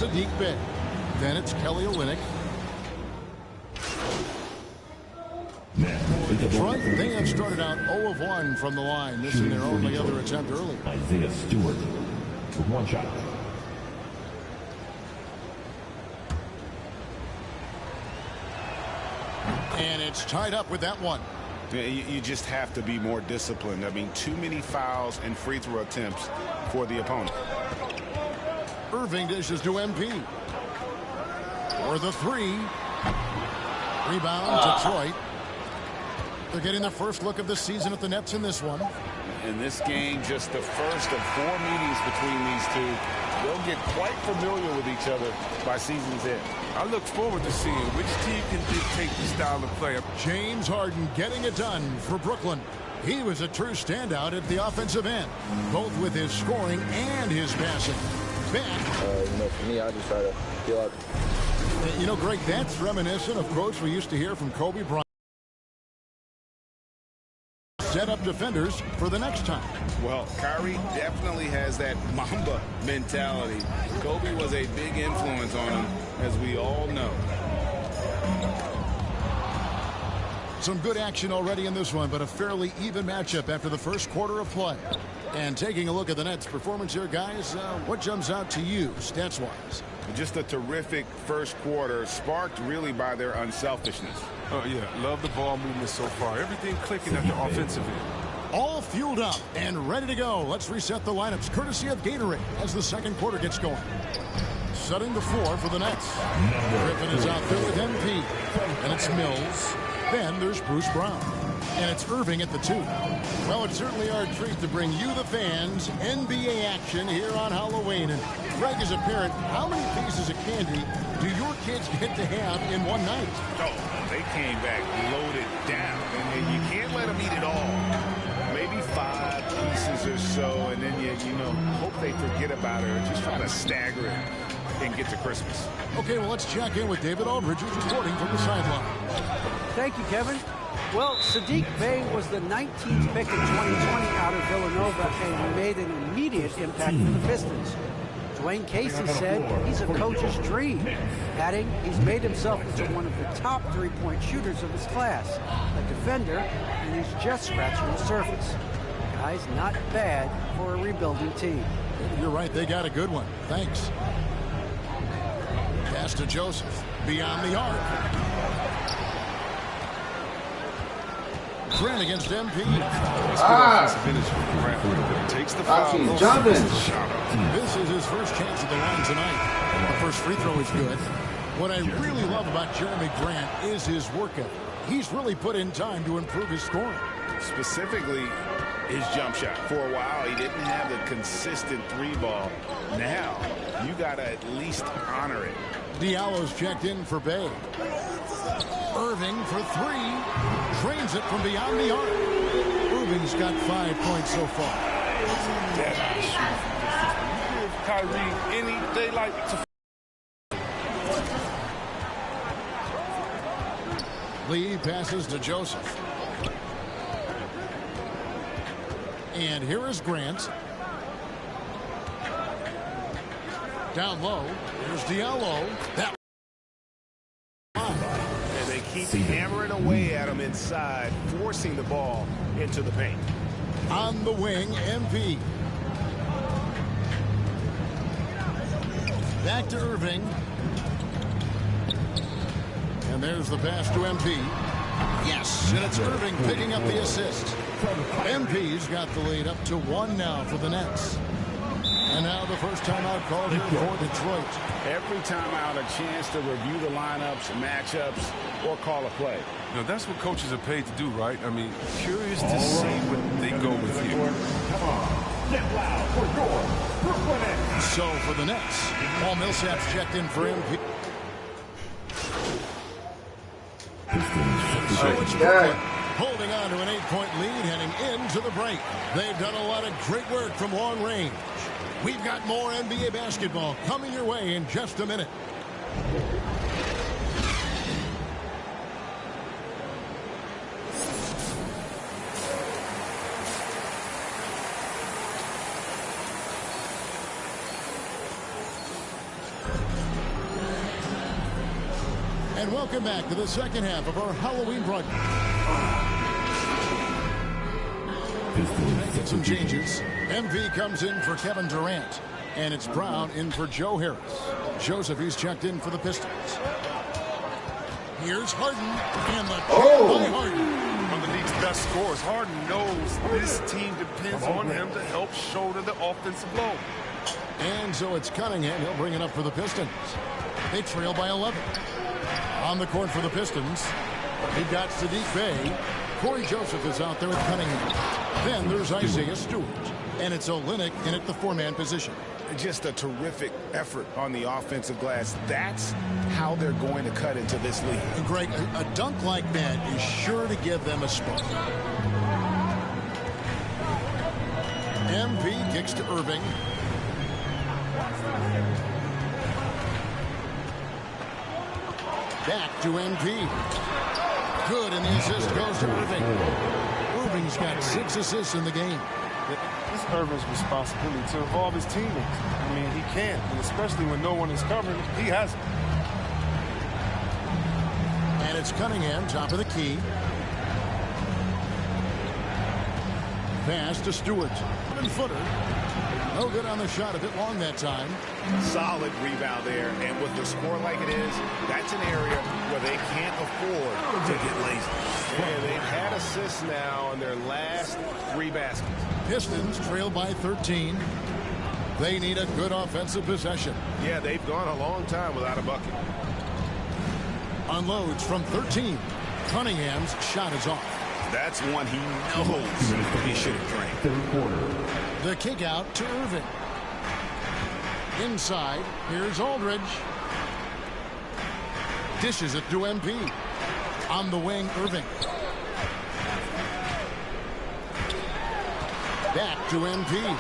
Sadiq Bey. Then it's Kelly Olynyk. Detroit, they have started out 0 of 1 from the line, missing their only other attempt early. Isaiah Stewart with 1 shot. And it's tied up with that one. You just have to be more disciplined. I mean, too many fouls and free throw attempts for the opponent. Irving dishes to MP. For the 3. Rebound, Detroit. They're getting their first look of the season at the Nets in this one. In this game, just the first of 4 meetings between these two. They'll get quite familiar with each other by season's end. I look forward to seeing which team can dictate the style of play. James Harden getting it done for Brooklyn. He was a true standout at the offensive end, both with his scoring and his passing. Ben. For me, I just try to feel out. Greg, that's reminiscent of quotes we used to hear from Kobe Bryant. Set up defenders for the next time. Well, Kyrie definitely has that Mamba mentality. Kobe was a big influence on him, as we all know. Some good action already in this one, but a fairly even matchup after the first quarter of play. And taking a look at the Nets' performance here, guys, what jumps out to you, stats-wise? Just a terrific first quarter, sparked really by their unselfishness. Oh, yeah. Love the ball movement so far. Everything clicking at the offensive end. All fueled up and ready to go. Let's reset the lineups, courtesy of Gatorade, as the second quarter gets going. Setting the floor for the Nets. Griffin is out there with MP. And it's Mills. Then there's Bruce Brown. And it's Irving at the 2. Well, it's certainly our treat to bring you, the fans, NBA action here on Halloween. And Greg, as a parent, how many pieces of candy do your kids get to have in one night? Oh, they came back loaded down. And you can't let them eat it all. Maybe 5 pieces or so, and then you hope they forget about it or just try to stagger it and get to Christmas. Okay, well, let's check in with David Aldridge, who's reporting from the sideline. Thank you, Kevin. Well, Sadiq Bey was the 19th pick in 2020 out of Villanova, and he made an immediate impact for the Pistons. Dwayne Casey said he's a coach's dream, adding he's made himself into one of the top 3-point shooters of his class, a defender, and he's just scratching the surface. Guy's not bad for a rebuilding team. You're right, they got a good one. Thanks. Pass to Joseph, beyond the arc. Grant against MP. Takes the foul. This is his first chance at the line tonight. The first free throw is good. What I really love about Jeremy Grant is his work ethic. He's really put in time to improve his scoring. Specifically, his jump shot. For a while, he didn't have the consistent 3-ball. Now, you got to at least honor it. Diallo's checked in for Bey. Irving for 3. Drains it from beyond the arc. Irving's got 5 points so far. Give Kyrie any daylight to... Lee passes to Joseph. And here is Grant. Down low. Here's Diallo. That keep hammering away at him inside, forcing the ball into the paint. On the wing, MP. Back to Irving. And there's the pass to MP. Yes, and it's Irving picking up the assist. MP's got the lead up to 1 now for the Nets. And now the first timeout called here for Detroit. Every timeout, a chance to review the lineups, matchups, or call a play. That's what coaches are paid to do, right? I mean, curious to see what they go with here. So for the Nets, Paul Millsap's checked in for MP. So it's Brooklyn holding on to an 8-point lead heading into the break. They've done a lot of great work from long range. We've got more NBA basketball coming your way in just a minute. And welcome back to the second half of our Halloween broadcast. Making some changes. MV comes in for Kevin Durant. And it's Brown in for Joe Harris. Joseph, he's checked in for the Pistons. Here's Harden. And the by Harden. One of the league's best scorers. Harden knows this team depends on him to help shoulder the offensive load. And so it's Cunningham. He'll bring it up for the Pistons. They trail by 11. On the court for the Pistons, he got Saddiq Bey. Corey Joseph is out there with Cunningham. Then there's Isaiah Stewart. And it's Olynyk in at the four-man position. Just a terrific effort on the offensive glass. That's how they're going to cut into this league. And Greg, a dunk like that is sure to give them a spark. MP kicks to Irving. Back to MP. Good, and the assist goes to Irving. Irving's got 6 assists in the game. It's Irving's responsibility to involve his teammates. I mean, he can't, and especially when no one is covering, he has it. And it's Cunningham, top of the key. Pass to Stewart. 7-footer. No good on the shot, a bit long that time. Solid rebound there, and with the score like it is, that's an area where they can't afford to get lazy. And they've had assists now on their last 3 baskets. Pistons trail by 13. They need a good offensive possession. Yeah, they've gone a long time without a bucket. Unloads from 13. Cunningham's shot is off. That's one he knows he should have drained. Third quarter. The kick out to Irving. Inside, here's Aldridge. Dishes it to MP. On the wing, Irving. Back to MP.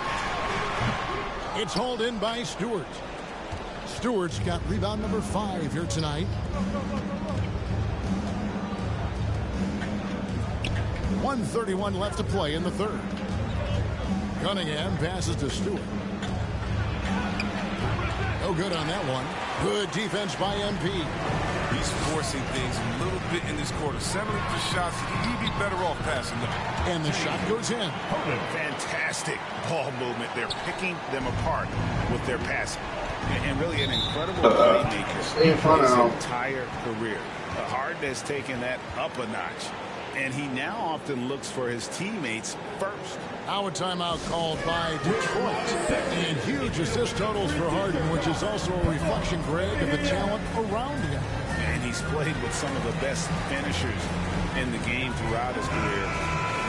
It's hauled in by Stewart. Stewart's got rebound number 5 here tonight. 1:31 left to play in the third. Cunningham passes to Stewart. No good on that one. Good defense by MP. He's forcing things a little bit in this quarter. Settling for shots. He'd be better off passing them. And the shot goes in. Fantastic ball movement. They're picking them apart with their passing. And really an incredible playmaker Stay in front his of him. entire career. Harden has taken that up a notch. And he now often looks for his teammates first. Now a timeout called by Detroit. And huge assist totals for Harden, which is also a reflection, Greg, of the talent around him. And he's played with some of the best finishers in the game throughout his career.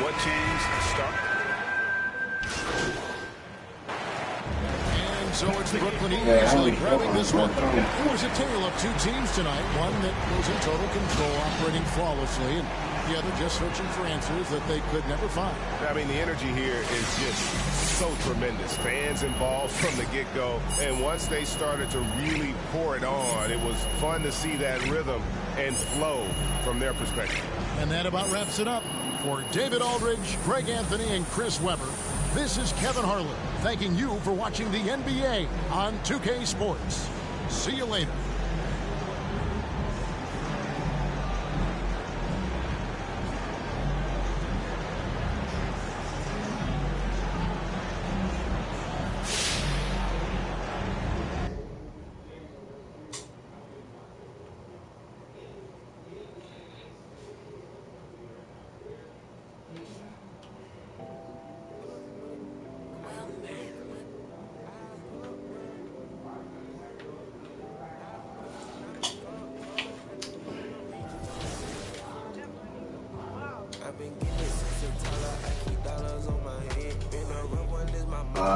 What changed? Start. And so it's Brooklyn easily grabbing this one. It was a tale of 2 teams tonight. One that was in total control, operating flawlessly, and the other just searching for answers that they could never find. I mean, the energy here is just so tremendous. Fans involved from the get-go. And once they started to really pour it on, it was fun to see that rhythm and flow from their perspective. And that about wraps it up. For David Aldridge, Greg Anthony, and Chris Webber, this is Kevin Harlan thanking you for watching the NBA on 2K Sports. See you later.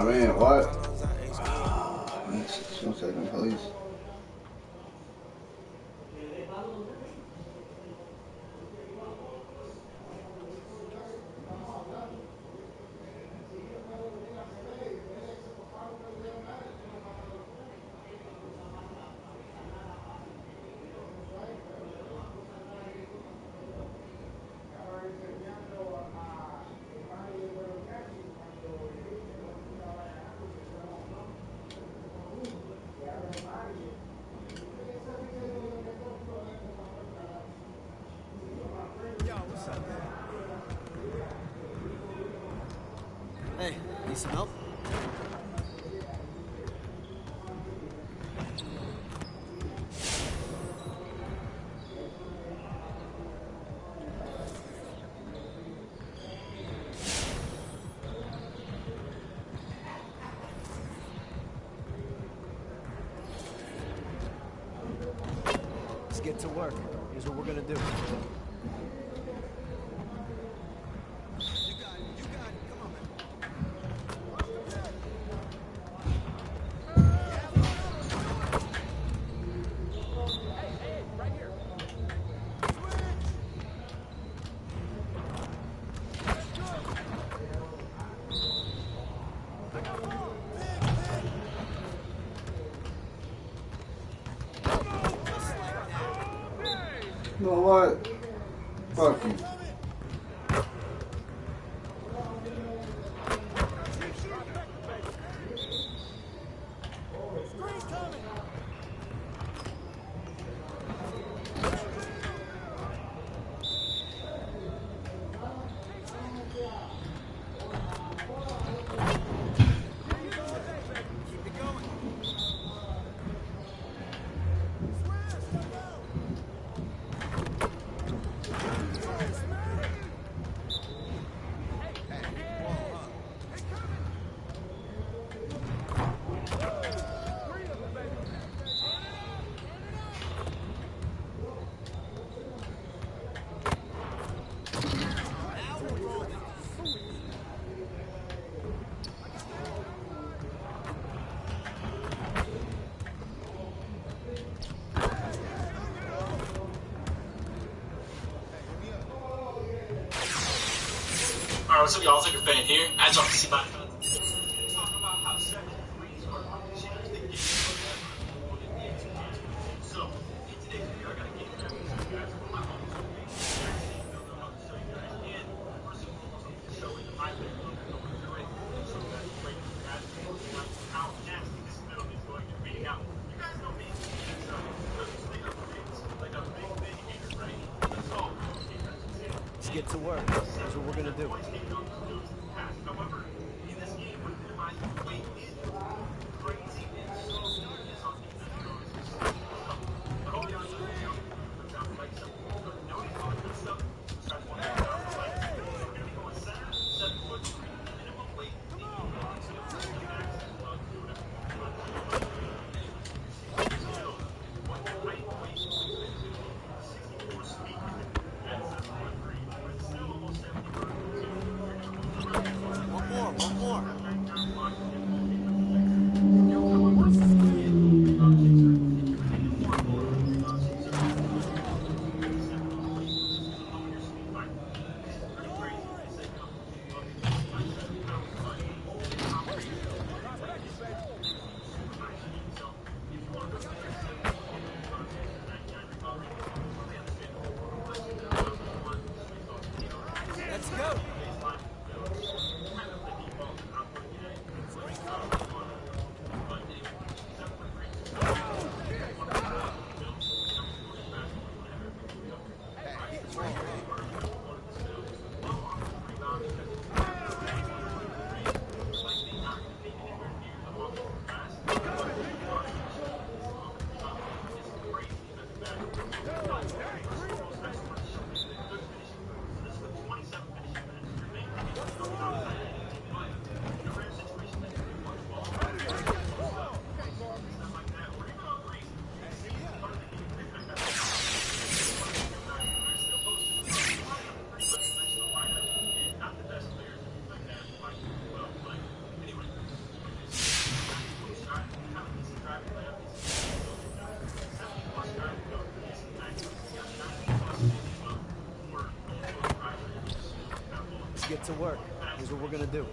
Man, what? 1 second, please. Hey, need some help? Let's get to work. Here's what we're gonna do. You know what? Fuck you. Alright, what's up, y'all? It's like a fan here. I just want to see my Let's get to work. Here's what we're gonna do. One more. Let's go. Let's get to work. Here's what we're gonna do.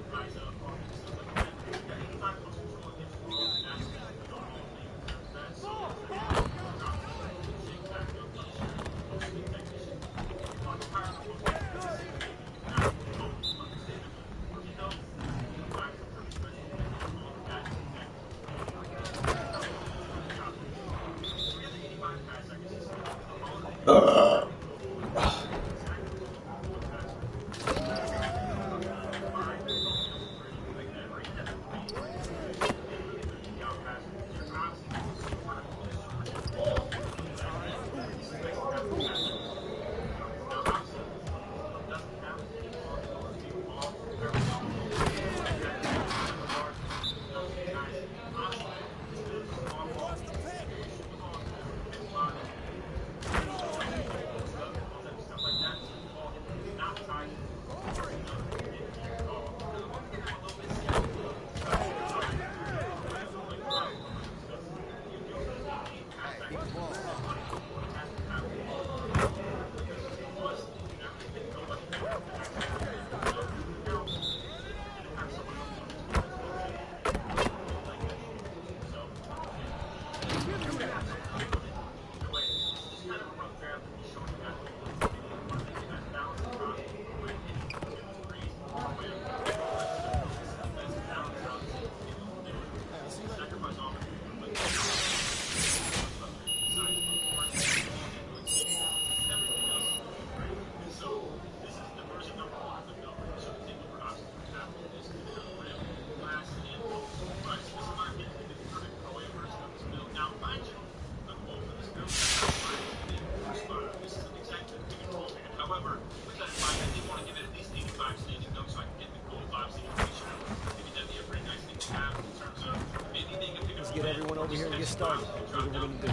Get everyone over here and get started. That's what we're going to do.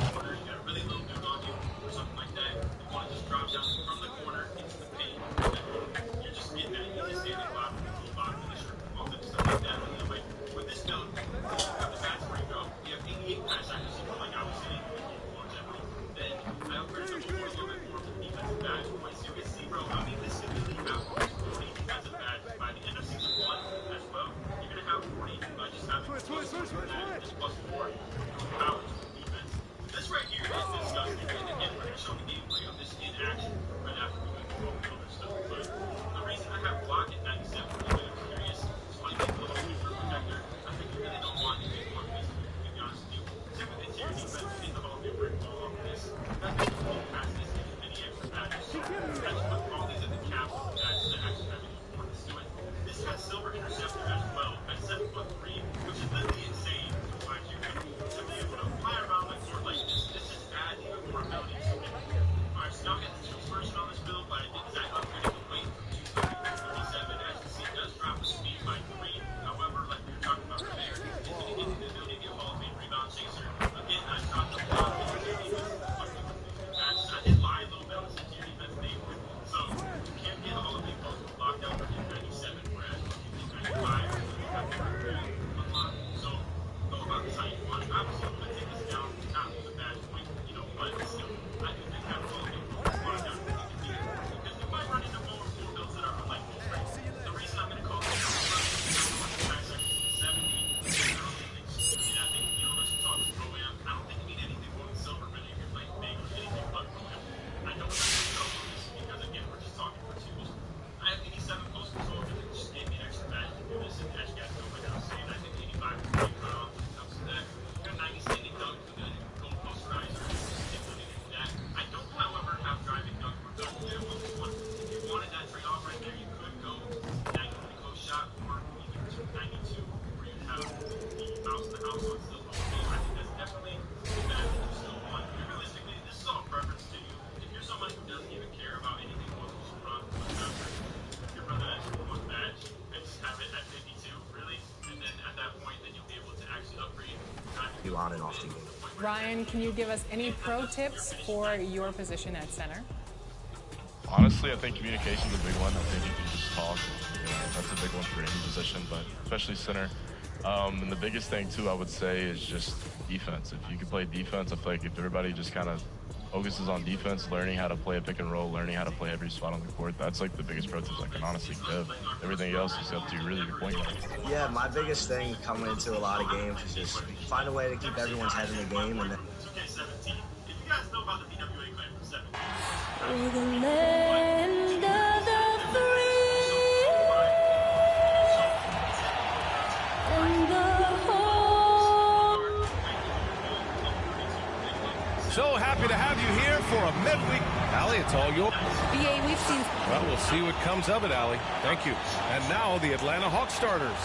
Really low dude on you or something like that. You want to just drop down from the corner into the paint. You're just getting that. You're just standing by the full bottom finisher. All that stuff like that. Anyway, with this build, you have the bats where you go. You have 88 pass accuracy, like I was saying, longevity. Then I upgraded the board a little bit more to the defensive badge. Once you get 0, I mean, this could really have 40 defensive badge by the end of season 1 as well. You're going to have 40 by just having plus 4 powers defense. This right here is disgusting. And again, we're going to show the gameplay of this in action right after we go through all the other stuff. But the reason I have block at 97 for the I'm curious, so I think a little bit for protector. I think you really don't want to get more physical, to be honest with you. Same with interior defense, in the ball, get brick ball off this. That makes you move past this into any extra badges. That's what all these at the cap badges that actually have any importance to it. This has silver interceptor as well at 7'3", which is literally insane to find you. To be able to fly around the court like this, this just adds even more ability to it. Alright, so now I got the 2's version on this build, but I did that upgraded the weight from 230 to 37. As you can see, it does drop the speed by 3. However, like we were talking about earlier, it's going to get the ability to be a Hall of Fame rebound chaser. Again, I dropped the block in the defense. I did lie a little bit on the interior defense name. So you can't get all of the posts locked out in 97, whereas you can 95 unlocked. So go about this how you want. Obviously, I'm going to take this down, not lose a badge point, you know, but still, I do think having all of the posts locked down because you might run into more builds that are like the reason I'm going to call this pass accuracy 70 is early things. I think, you know, unless you're talking pro-am, I don't think you need anything more than silver really if you're playing big or anything but pro-am. I don't have to go on this because, again, we're just talking for 2s. I have 87 post control because it just gave me an extra badge to do this, and as you guys know, like I was saying, I think 85 is pretty cut off when it comes to that. You got 90 standing dunk for the gold posterizer, that. I don't, however, have driving dunk for double jam on this one. If you wanted that trade-off right there, you could go 90 for the close shot or either 292 where you have the mouse in the house on still low speed. I think that's definitely better than you still want. Realistically, this is all preference to you. If you're someone who doesn't even care about anything more than just run one faster, if you're running that one badge and just have it at 52, really, and then at that point, then you'll be able to actually upgrade you on and off the game. Ryan, can you give us any pro tips for your position at center? Honestly, I think communication is a big one. I think you can just talk. You know, that's a big one for any position, but especially center. And the biggest thing, too, I would say is just defense. If you can play defense, I feel like if everybody just kind of focuses on defense, learning how to play a pick and roll, learning how to play every spot on the court, that's like the biggest pro tips I can honestly give. Everything else is up to really your point guard. Yeah, my biggest thing coming into a lot of games is just find a way to keep everyone's head in the game. And 2K17. If you guys know about the BWA claim from 7. We're the land of the free and the home. So happy to have you here for a midweek. Allie, it's all yours. BA, we've seen... Well, we'll see what comes of it, Allie. Thank you. And now the Atlanta Hawks starters.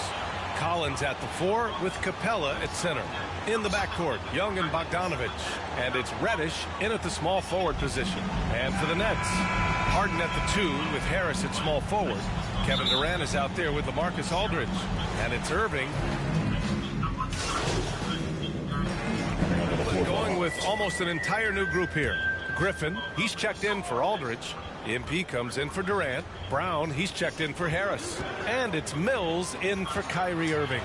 Collins at the 4 with Capella at center. In the backcourt, Young and Bogdanovich. And it's Reddish in at the small forward position. And for the Nets, Harden at the 2 with Harris at small forward. Kevin Durant is out there with LaMarcus Aldridge. And it's Irving going with almost an entire new group here. Griffin, he's checked in for Aldridge. MP comes in for Durant. Brown, he's checked in for Harris. And it's Mills in for Kyrie Irving.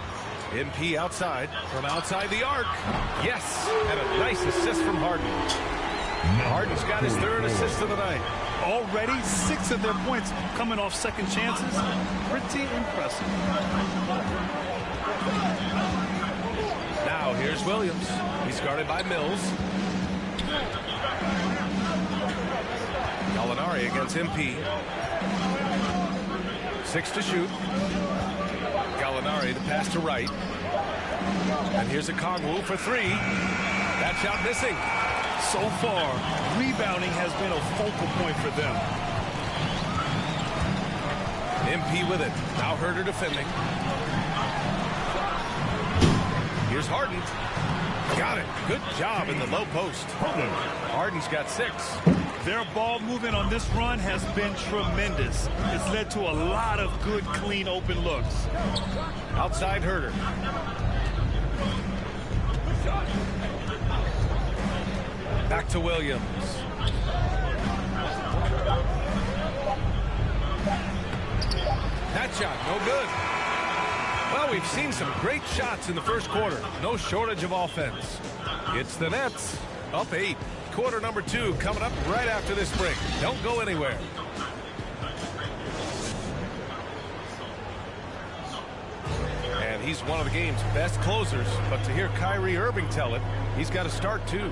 MP outside, from outside the arc. Yes, and a nice assist from Harden. Harden's got his third assist of the night. Already 6 of their points coming off second chances. Pretty impressive. Now here's Williams. He's guarded by Mills. Gallinari against MP. 6 to shoot. Gallinari the pass to Wright. And here's a Kongwu for 3. That shot missing. So far, rebounding has been a focal point for them. MP with it. Now Herder defending. Here's Harden. Got it. Good job in the low post. Harden's got 6. Their ball movement on this run has been tremendous. It's led to a lot of good, clean, open looks. Outside Herder. Back to Williams. That shot, no good. Well, we've seen some great shots in the first quarter. No shortage of offense. It's the Nets, up 8. Quarter number 2 coming up right after this break. Don't go anywhere. And he's one of the game's best closers, but to hear Kyrie Irving tell it, he's got to start too.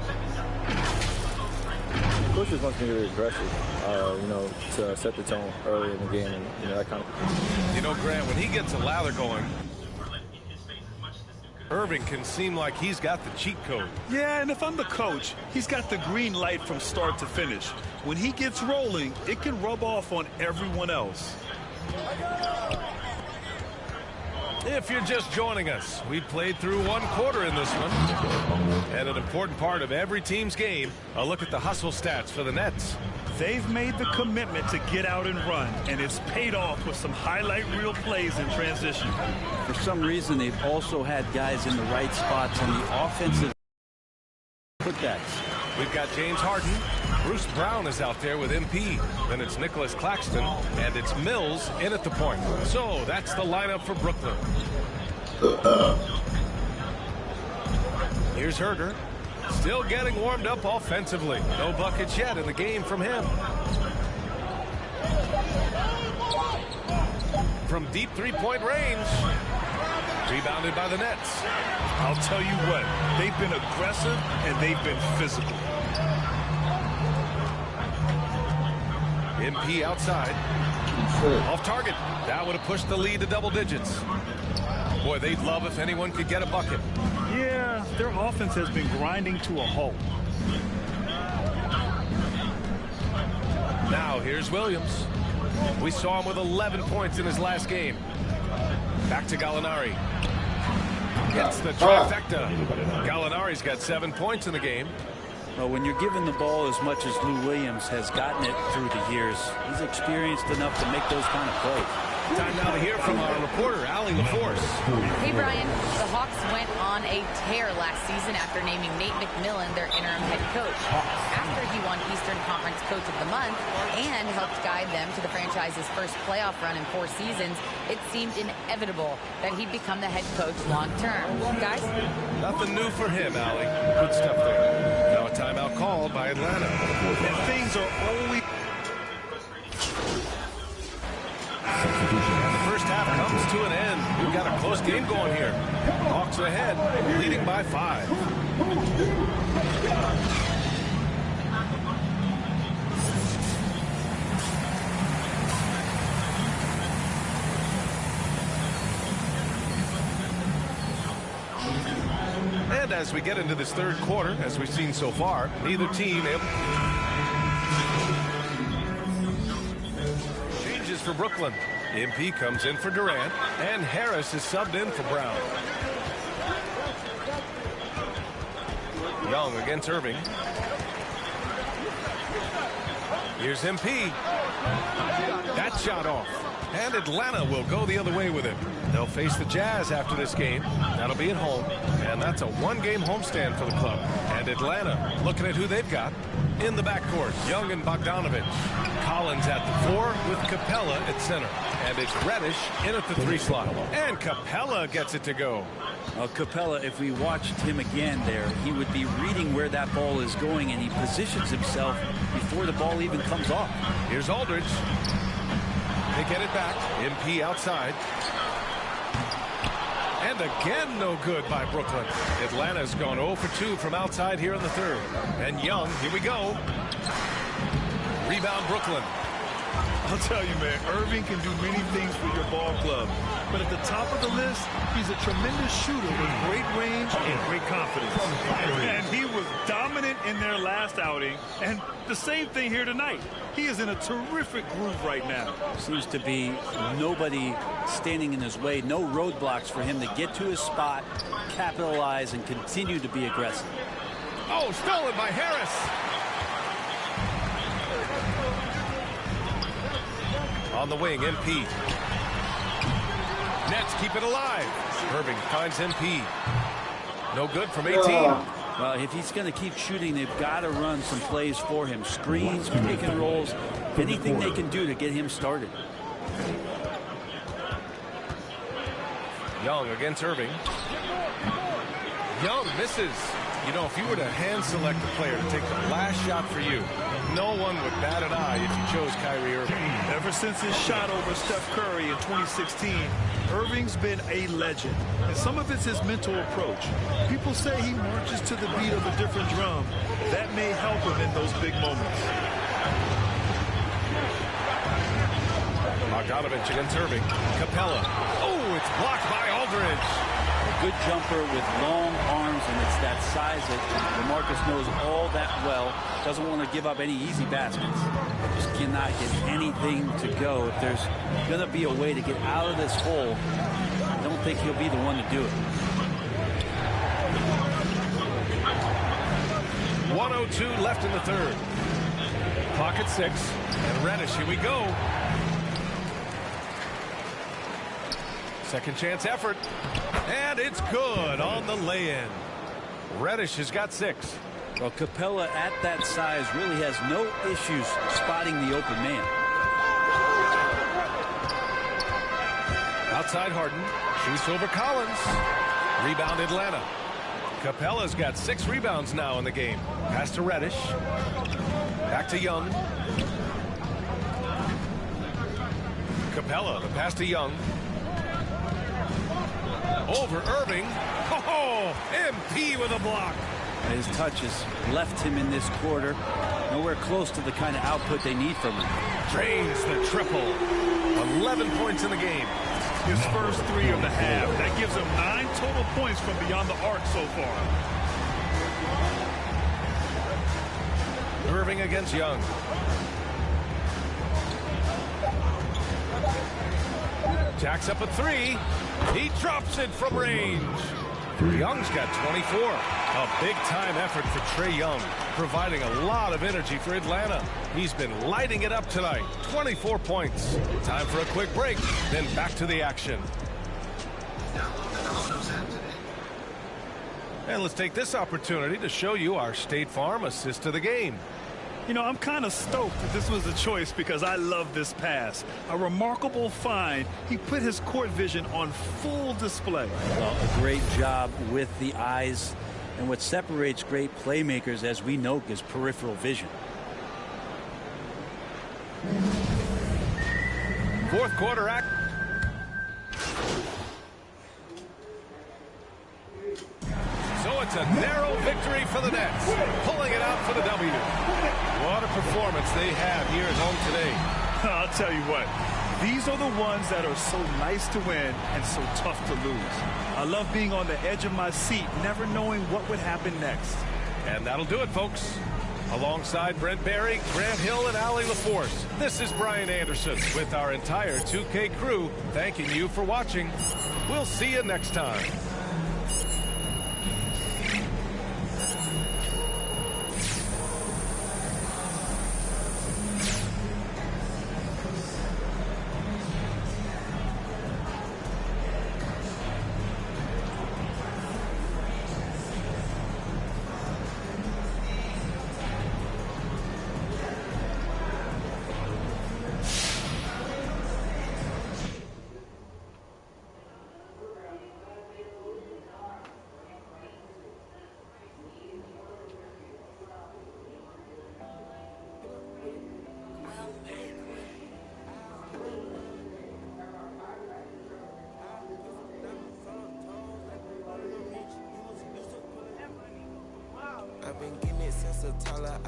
Coach just wants me to be aggressive, to set the tone early in the game, and that kind of. Grant, when he gets a lather going, Irving can seem like he's got the cheat code. Yeah, and if I'm the coach, he's got the green light from start to finish. When he gets rolling, it can rub off on everyone else. If you're just joining us, we played through 1 quarter in this one. And an important part of every team's game, a look at the hustle stats for the Nets. They've made the commitment to get out and run, and it's paid off with some highlight reel plays in transition. For some reason, they've also had guys in the right spots on the offensive putbacks. We've got James Harden. Bruce Brown is out there with MP. Then it's Nicholas Claxton, and it's Mills in at the point. So that's the lineup for Brooklyn. Here's Herder. Still getting warmed up offensively. No buckets yet in the game from him. From deep three-point range. Rebounded by the Nets. I'll tell you what, they've been aggressive and they've been physical. MP outside. Off target. That would have pushed the lead to double digits. Boy, they'd love if anyone could get a bucket. Yeah, their offense has been grinding to a halt. Now here's Williams. We saw him with 11 points in his last game. Back to Gallinari. Gets the trifecta. Gallinari's got 7 points in the game. Well, when you're given the ball as much as Lou Williams has gotten it through the years, he's experienced enough to make those kind of plays. Time now to hear from our reporter, Allie LaForce. Hey, Brian. The Hawks went on a tear last season after naming Nate McMillan their interim head coach. After he won Eastern Conference Coach of the Month and helped guide them to the franchise's first playoff run in 4 seasons, it seemed inevitable that he'd become the head coach long term. Guys? Nothing new for him, Allie. Good stuff there. Now a timeout called by Atlanta. And things are only... The first half comes to an end. We've got a close game going here. Hawks ahead, leading by 5. And as we get into this third quarter, as we've seen so far, neither team changes for Brooklyn. MP comes in for Durant, and Harris is subbed in for Brown. Young against Irving. Here's MP. That shot off. And Atlanta will go the other way with it. They'll face the Jazz after this game. That'll be at home. And that's a 1-game homestand for the club. And Atlanta, looking at who they've got in the backcourt. Young and Bogdanovich. Collins at the 4 with Capella at center. And it's Reddish in at the 3 slot. And Capella gets it to go. Capella, if we watched him again there, he would be reading where that ball is going, and he positions himself before the ball even comes off. Here's Aldridge. They get it back. MP outside. And again, no good by Brooklyn. Atlanta's gone 0 for 2 from outside here in the 3rd. And Young, here we go. Rebound Brooklyn. I'll tell you, man, Irving can do many things for your ball club. But at the top of the list, he's a tremendous shooter with great range and great confidence. And he was dominant in their last outing. And the same thing here tonight. He is in a terrific groove right now. Seems to be nobody standing in his way. No roadblocks for him to get to his spot, capitalize, and continue to be aggressive. Oh, stolen by Harris. On the wing, MP. Nets keep it alive. Irving finds MP. No good from 18. Well, if he's going to keep shooting, they've got to run some plays for him. Screens, pick and rolls, anything they can do to get him started. Young against Irving. Young misses. You know, if you were to hand select a player to take the last shot for you, no one would bat an eye if you chose Kyrie Irving. Ever since his shot over Steph Curry in 2016, Irving's been a legend. And some of it's his mental approach. People say he marches to the beat of a different drum. That may help him in those big moments. Bogdanovich against Irving. Capella. Oh, it's blocked by Aldridge. A good jumper with long arms, and it's that size that DeMarcus knows all that well. Doesn't want to give up any easy baskets. Just cannot get anything to go. If there's going to be a way to get out of this hole, I don't think he'll be the one to do it. 1:02 left in the 3rd. Clock at 6. And Reddish, here we go. Second chance effort. And it's good on the lay-in. Reddish has got 6. Well, Capella at that size really has no issues spotting the open man. Outside Harden. Shoots over Collins. Rebound Atlanta. Capella's got 6 rebounds now in the game. Pass to Reddish. Back to Young. Capella, the pass to Young. Over Irving. Oh, MP with a block. His touch has left him in this quarter. Nowhere close to the kind of output they need from him. Drains the triple. 11 points in the game. His first 3 of the half. That gives him 9 total points from beyond the arc so far. Irving against Young. Jacks up a 3. He drops it from range. Young's got 24. A big-time effort for Trae Young, providing a lot of energy for Atlanta. He's been lighting it up tonight. 24 points. Time for a quick break, then back to the action. And let's take this opportunity to show you our State Farm assist to the game. You know, I'm kind of stoked that this was a choice because I love this pass. A remarkable find. He put his court vision on full display. Well, a great job with the eyes. And what separates great playmakers, as we know, is peripheral vision. Fourth quarter act. So it's a narrow victory for the Nets, pulling it out for the W. What a performance they have here at home today. I'll tell you what, these are the ones that are so nice to win and so tough to lose. I love being on the edge of my seat, never knowing what would happen next. And that'll do it, folks. Alongside Brent Barry, Grant Hill, and Allie LaForce, this is Brian Anderson with our entire 2K crew thanking you for watching. We'll see you next time.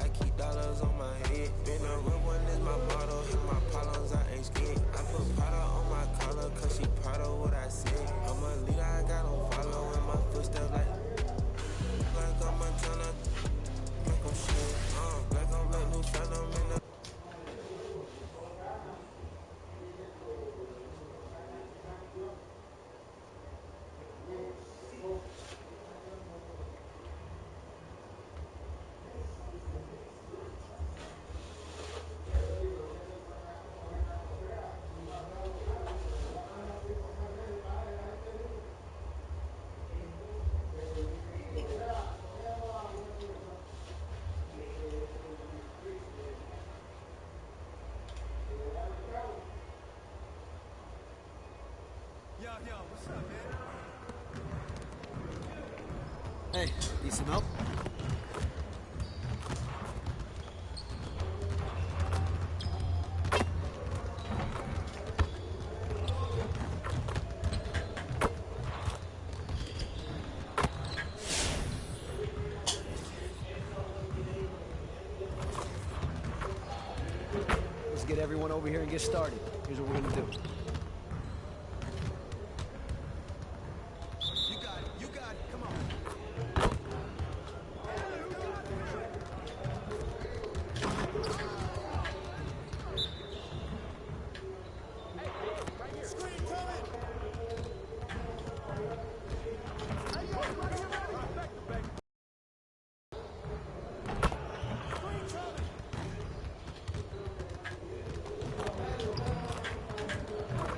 I keep dollars on my head. Been a real one is my motto. Hit my problems, I ain't scared. I put Prada on my collar, cause she proud of what I said. I'm a leader, I got on follow in my footsteps like I'm Montana, like I'm shit. Like I'm a new phantom in the. Yo, what's up, man? Hey, need some help? Let's get everyone over here and get started. Here's what we're gonna do.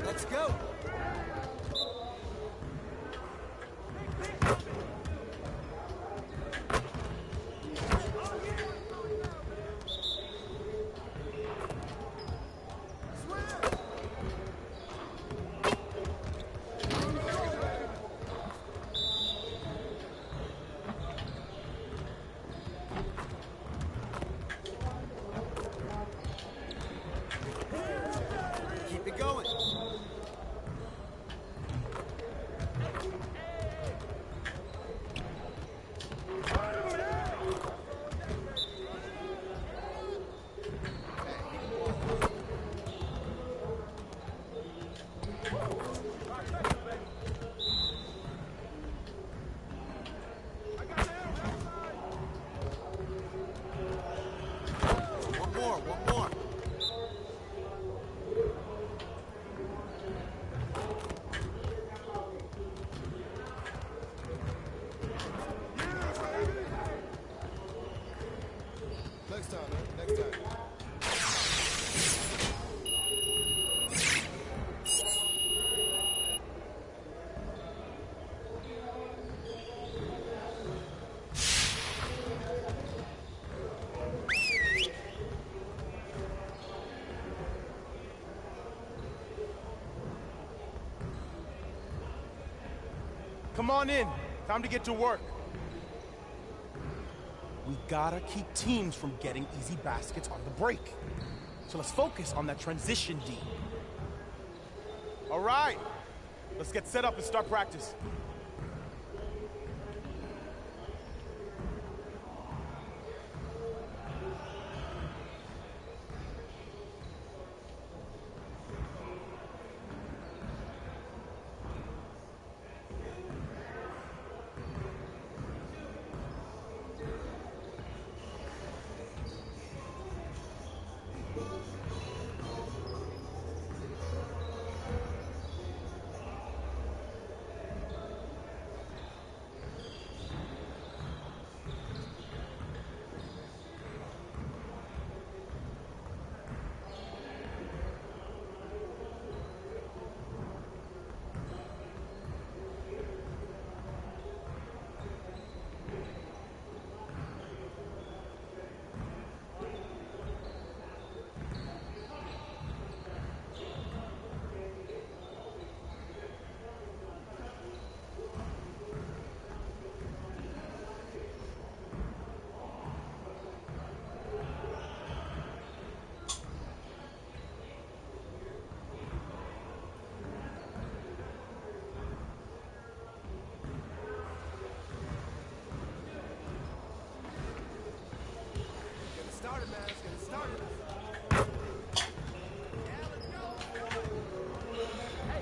Let's go. Keep it going. One more. Next time, man. Next time. Come on in. Time to get to work. We gotta keep teams from getting easy baskets on the break. So let's focus on that transition D. All right. Let's get set up and start practice.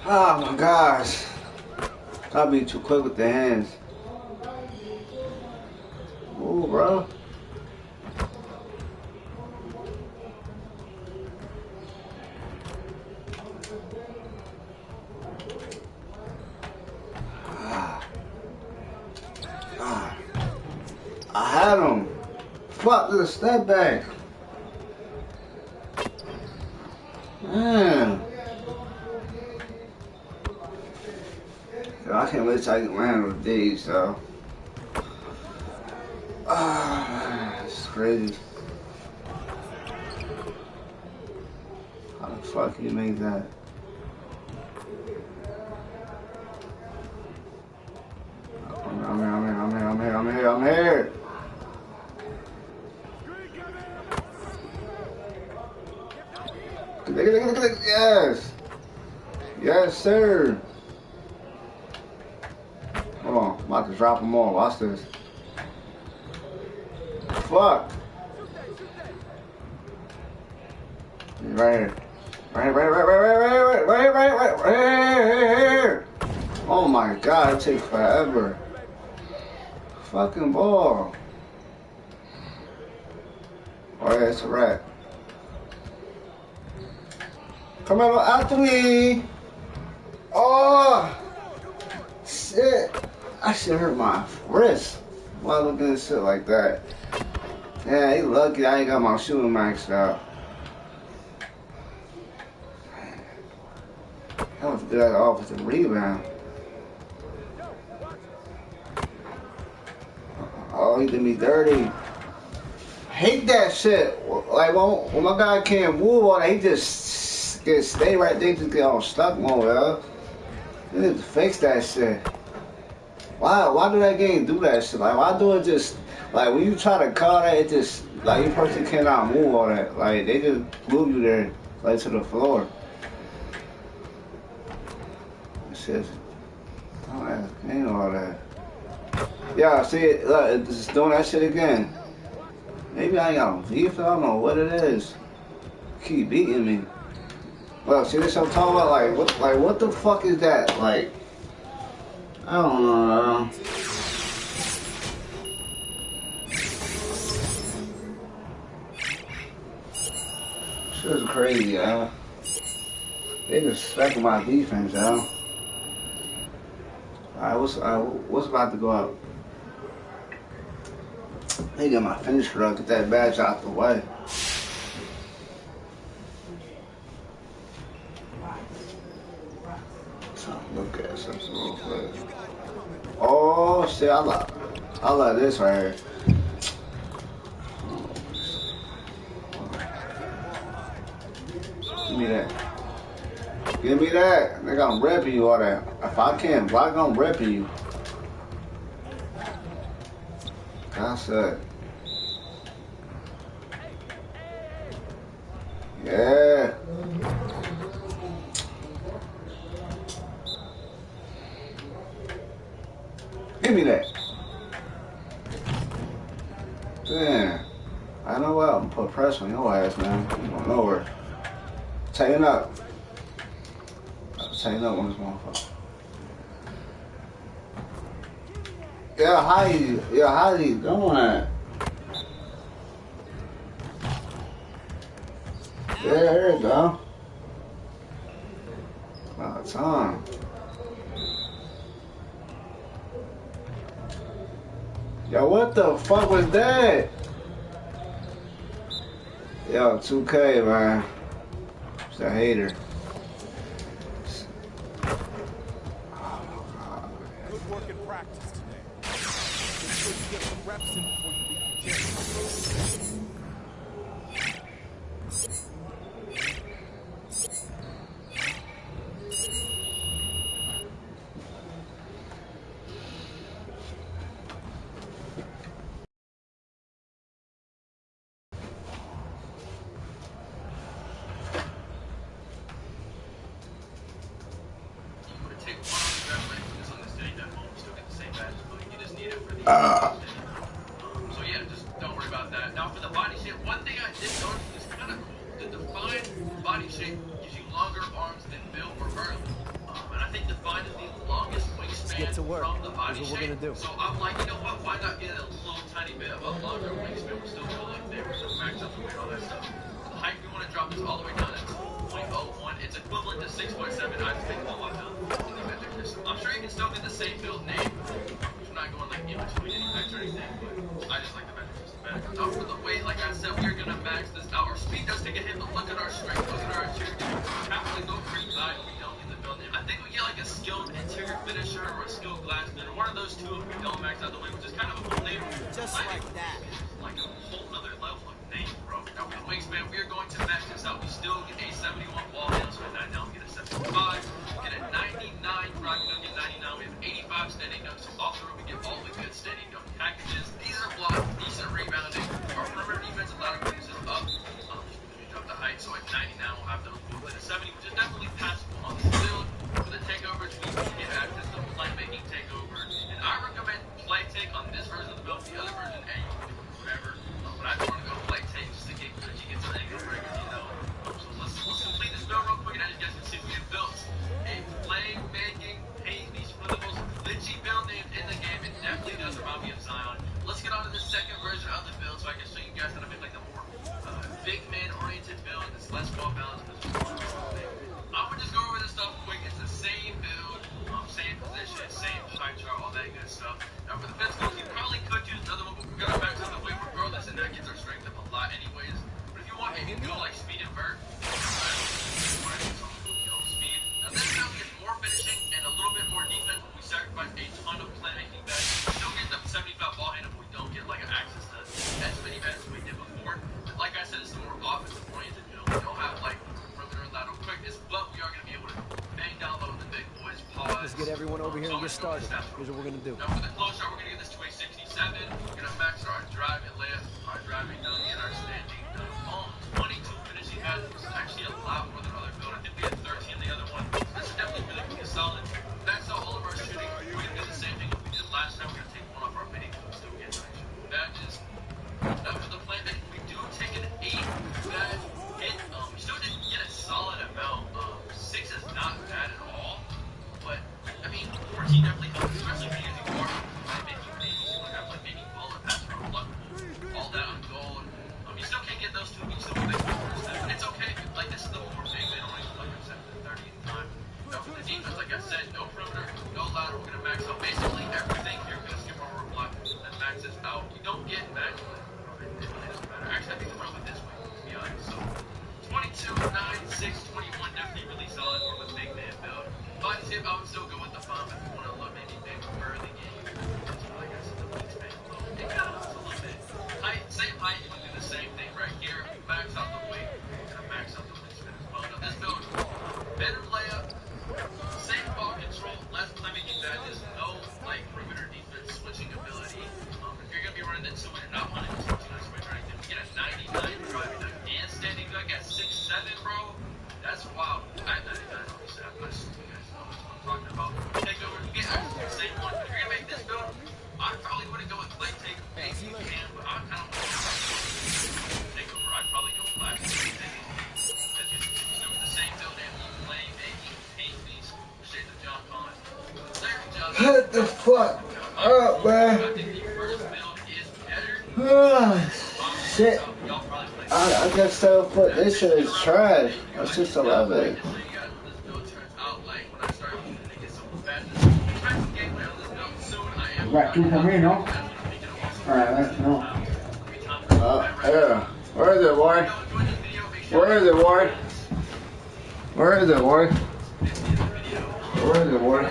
Oh my gosh. I'll be too quick with the hands. Ooh, bro. I had him. Fuck this step back. Man. Yo, I can't wait till I get my hand with these, though. Man, it's crazy. How the fuck you make that? I'm here. Yes. Yes, sir. Hold on, I'm about to drop them all. Watch this. Fuck. Right here. Right here. Oh my god, it takes forever. Fucking ball. Oh yeah, it's a rat. Come on, after me. Oh, shit. I should hurt my wrist while looking at shit like that. Yeah, he lucky I ain't got my shooting maxed out. That was good offensive rebound. Oh, he did me dirty. Hate that shit. Like when my guy can't move on it, he just stay right there, just get all stuck mode, yo. You need to fix that shit. Why do that game do that shit? Like why do it just like when you try to call that, it just like your person cannot move on that. Like they just glue you there like to the floor. Shit. Don't ask ain't all that. Yeah, see it, look, it's just doing that shit again. Maybe I ain't got no defense, I don't know what it is. Keep beating me. Well, see this I'm talking about? Like what the fuck is that? Like, I don't know. Shit's crazy, yo. They just respecting my defense, yo. Alright, what's about to go up? They get my finish run, get that badge out the way. Look at something real quick. Oh shit, I like this right here. Give me that. Give me that. Nigga, I'm repping you all that. If I can't block, I'm repping you. That's it. Yeah. Give me that. Damn. I know what. I'm gonna put pressure on your ass, man. You don't know where. Tighten up. Tighten up on this motherfucker. Yeah, how you doing that? Yeah, there you go. About time. Yo, what the fuck was that? Yo, 2K, man. Just a hater. Good work in practice today. Make sure you get some reps in before you leave the gym. So yeah, just don't worry about that. Now for the thing I did notice is kind of cool. The defined body shape gives you longer arms than Bill or Earl. And I think defined is the longest wingspan from the body shape. So I'm like, you know what? Why not get a little tiny bit of a longer wingspan? We're still going up there. We're still max out the weight, all that stuff. The height, we want to drop this all the way down to 2.01. It's equivalent to 6.7. I just think all I know in the metric system. I'm sure you can still get the same build name. I'm not going like in between any max or anything, but I just like the metric system better. Now for the weight, like I said, we're gonna max this out. Our speed does take a hit, but look at our strength, look at our interior. We have to go pretty high if we don't get the build name. I think we get like a skilled interior finisher or a skilled glass finisher. One of those two if we don't max out the weight, which is kind of a cool name. Just like that. Like a whole other level of name, bro. Now for the wingspan, we are going to max this out. We still get a 71 wall handle, so at 9 down we get a 75. Get a 99 driving dunk, get 99. We have 85 standing dunks. So off the road we get all the good standing dunk packages. Decent block, decent rebounding. Our perimeter defense a lot of produces up. We drop the height, so at 99 we'll have to move to the 70, which is definitely passable on the field. For the takeovers, we can get access to playmaking takeover. And I recommend play take on this version of the build. The other version, hey, you can do whatever. But I just want to go play take just to get good. You get some angle breakers, you know. So let's complete this build real quick, and as you guys can see, we have built a playmaking, paint these one of the most glitchy build names in the game. It definitely does remind me of Zion. Let's get on to the second version of the build so I can show you guys how to make like the more big man oriented build. It's less ball balance. I'm gonna just go over this stuff quick. It's the same build, same position, same pie chart, all that good stuff. Now for the physicals, you probably could use another one, but we're gonna max out the weight regardless, and that gets our strength up a lot anyways. But if you want, maybe go like speed and vert. Speed. Now this build gets more finishing and a little bit more defense, but we sacrifice a ton of playmaking back. We still get the 75 ball handle, but we don't get like access to as many bats as we did before. But like I said, it's the more offensive oriented build. We don't have like perimeter and lateral quickness, but we are gonna be able to bang down low with the big boys. Pause. Let's get everyone over here and get started. Here's what we're gonna do. Now for the close shot, we're gonna get this to a 67. We're gonna max our drive and layup, our driving dunk, and our standing dunk. 22 finishing has actually a lot more than other build. I think we had 13 in the other one. So this is definitely really solid. Max out all of our shooting. We're gonna do the same thing we did last time. We're gonna take one off our mini and still get badges. Now for the playmaking, we do take an 8 badge hit. We still didn't get a solid amount. 6 is not bad at all. But I mean, 14 definitely helps, especially if you're using more playmaking things. You want to have like maybe bullet pass or unblockable, all that on gold. You still can't get those two. You still get but it's okay. Like this is the more big man oriented, like I said, the 30th time. Now for the defense, like I said, no perimeter, no lateral. We're gonna max out basically everything here. We're gonna skip our block and max this out. You don't get max. It doesn't matter. Actually, I think it's probably this way. To be honest, so 22, 9, 6, 21, definitely really solid for the big man build. Body tip, I would still go with the bomb if you want to look maybe big early game. Like I said, the wingspan low. It kind of looks a little bit height, same height. You can do the same thing right here. Max out the weight. We're gonna max out the wingspan as well. Now this build, better layup, same ball control, less playmaking badges, no like perimeter defense switching ability. If you're gonna be running that two, you're not running the switching or anything. You get a 99 driving dunk and standing dunk at 6'7", bro. That's wild. At 99, obviously, I'm not sure you guys know what I'm talking about. Takeover, you get access to the same one. If you're gonna make this build, I probably wouldn't go with play take. Maybe you can, but I kind of takeover. I'd probably go with last. Still the same build and play making paint these shades of John Collins. What the fuck up, man? I think the first build is better. Shit. I just still put this shit is trash. That's just 11. Right, two for me, no? Alright, let's know. Yeah. Where is it, boy? Where is it, boy? Where is it, boy? Where is it, boy?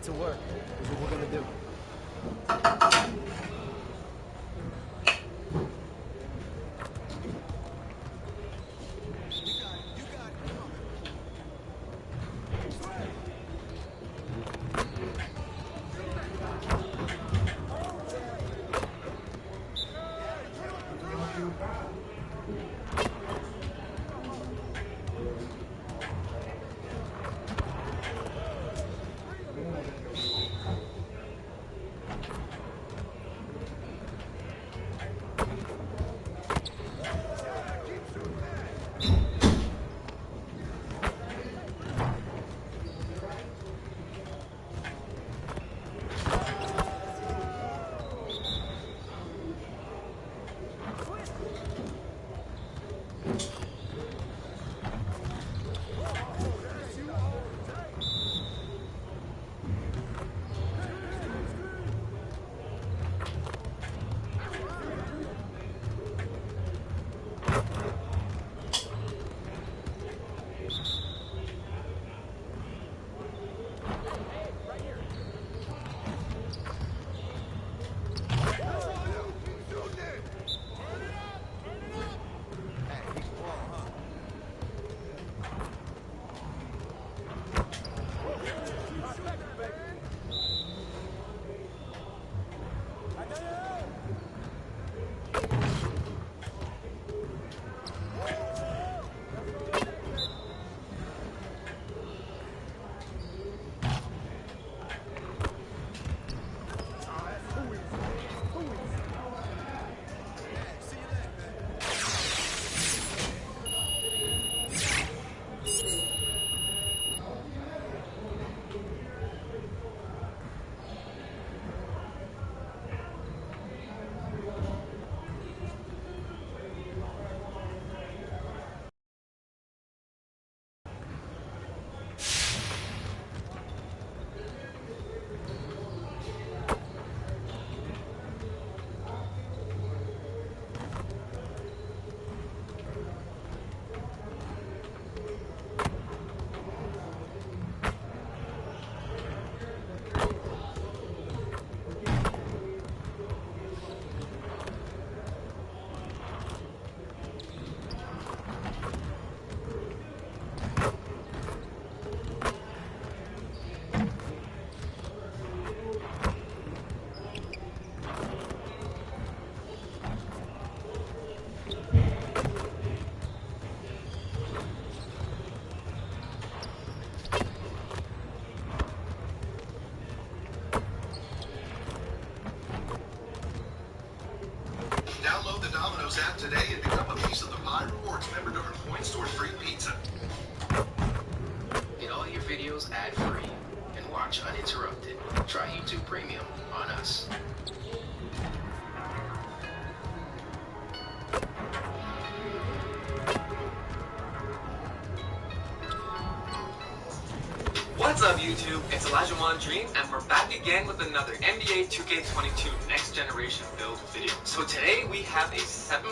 to work. Is what we're gonna do. Download the Domino's app today and become a piece of the My Rewards member to earn points toward free pizza. Get all your videos ad-free and watch uninterrupted. Try YouTube Premium on us. What's up, YouTube? It's Elijah Dream, and we're back again with another NBA 2K22 Next Generation build video. So today we have a 7'2"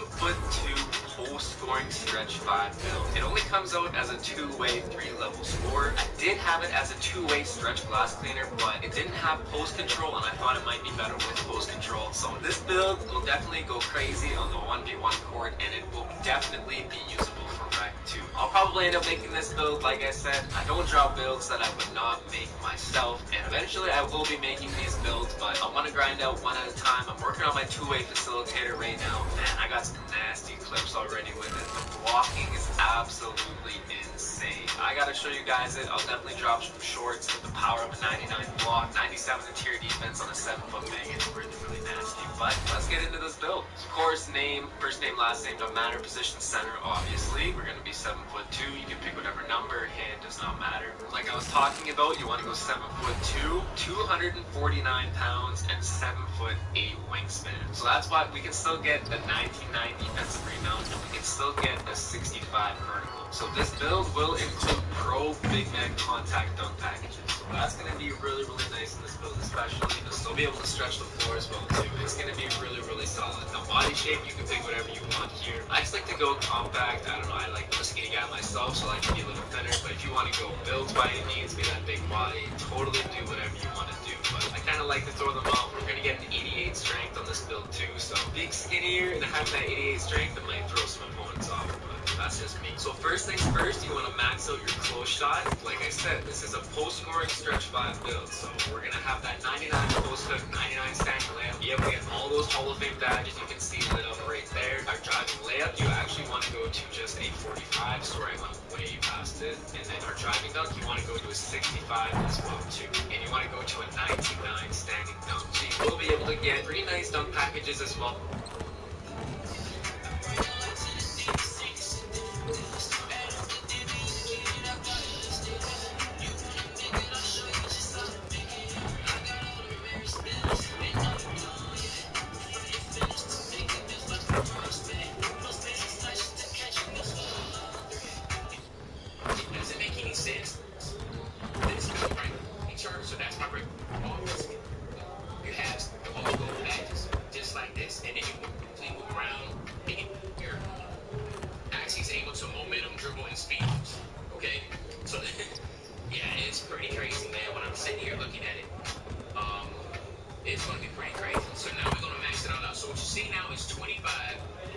post-scoring stretch 5 build. It only comes out as a 2-way 3-level scorer. I did have it as a 2-way stretch glass cleaner, but it didn't have post control, and I thought it might be better with post control. So this build will definitely go crazy on the 1v1 court, and it will definitely be usable for rec too. I'll probably end up making this build. Like I said, I don't draw builds that I would not make myself, and eventually I will be making these builds, but I want to grind out one at a time. I'm working on my 2-way facilitator right now. Man, I got some nasty clips already with it. The blocking is absolutely insane. I gotta show you guys it. I'll definitely drop some shorts with the power of a 99 block, 97 interior defense on a 7-foot big. It's really, really nasty. But let's get into this build. Of course, name, first name, last name don't matter. Position center, obviously. We're gonna be 7'2". You can pick whatever number. Hand does not matter. Like I was talking about, you want to go 7'2", 249 pounds, and 7'8" wingspan. So that's why we can still get the 99 defensive rebound, and we can still get a 65 vertical. So this build will include pro big man contact dunk packages. So that's going to be really, really nice in this build, especially. You'll still be able to stretch the floor as well too. It's going to be really, really solid. Now body shape, you can pick whatever you want here. I just like to go compact. I don't know, I like just skinny guy myself, so I like to be a little thinner. But if you want to go build by any means, be that big body, totally do whatever you want to do. But I kind of like to throw them out. We're going to get an 88 strength on this build too, so being skinnier and having that 88 strength, it might throw some opponents off. That's just me. So first things first, you want to max out your close shot. Like I said, this is a post-scoring stretch 5 build. So we're going to have that 99 post hook, 99 standing layup. Yep, we have all those Hall of Fame badges you can see lit up right there. Our driving layup, you actually want to go to just a 45. Sorry, I went way past it. And then our driving dunk, you want to go to a 65 as well too. And you want to go to a 99 standing dunk. So you will be able to get pretty nice dunk packages as well. It's going to be pretty crazy. So now we're going to max it all out. So what you see now is 25,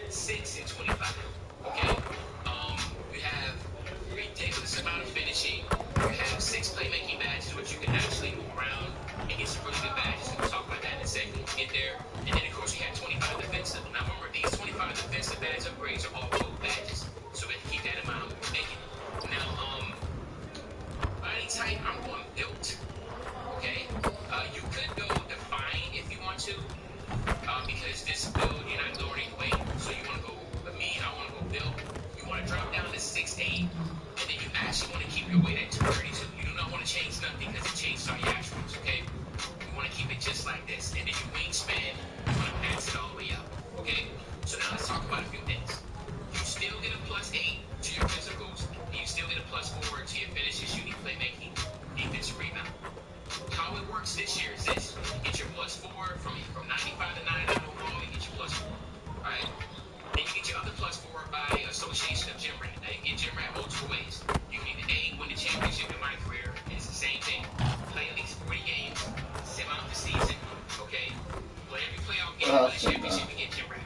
6, and 25. Okay? We have ridiculous amount of finishing. We have 6 playmaking badges, which you can actually move around and get some really good badges. And we'll talk about that in a second. Get there. And then, of course, we have 25 defensive. Now, remember, these 25 defensive badge upgrades are all gold badges. So we have to keep that in mind when we're making it. Now, body type, I'm going built. Okay? You could go define if you want to, because this build, you're not lowering weight, so you want to go, but me, I want to go build. You want to drop down to 6'8", and then you actually want to keep your weight at 232. You do not want to change nothing because it changes all your attributes, okay? You want to keep it just like this, and then your wingspan, you want to max it all the way up, okay? So now let's talk about a few things. You still get a +8 to your physicals, and you still get a +4 to your finishes, shooting, playmaking, defensive rebound. How it works this year is this: you get your +4 from 95 to 99 overall. You get your +4, right? Then you get your other +4 by association of gym rat. Now you get gym rat multiple ways. You can either A, win the championship in my career, and it's the same thing. Play at least 40 games, sim out the season, okay? Play every playoff game, win the championship, and get gym rat,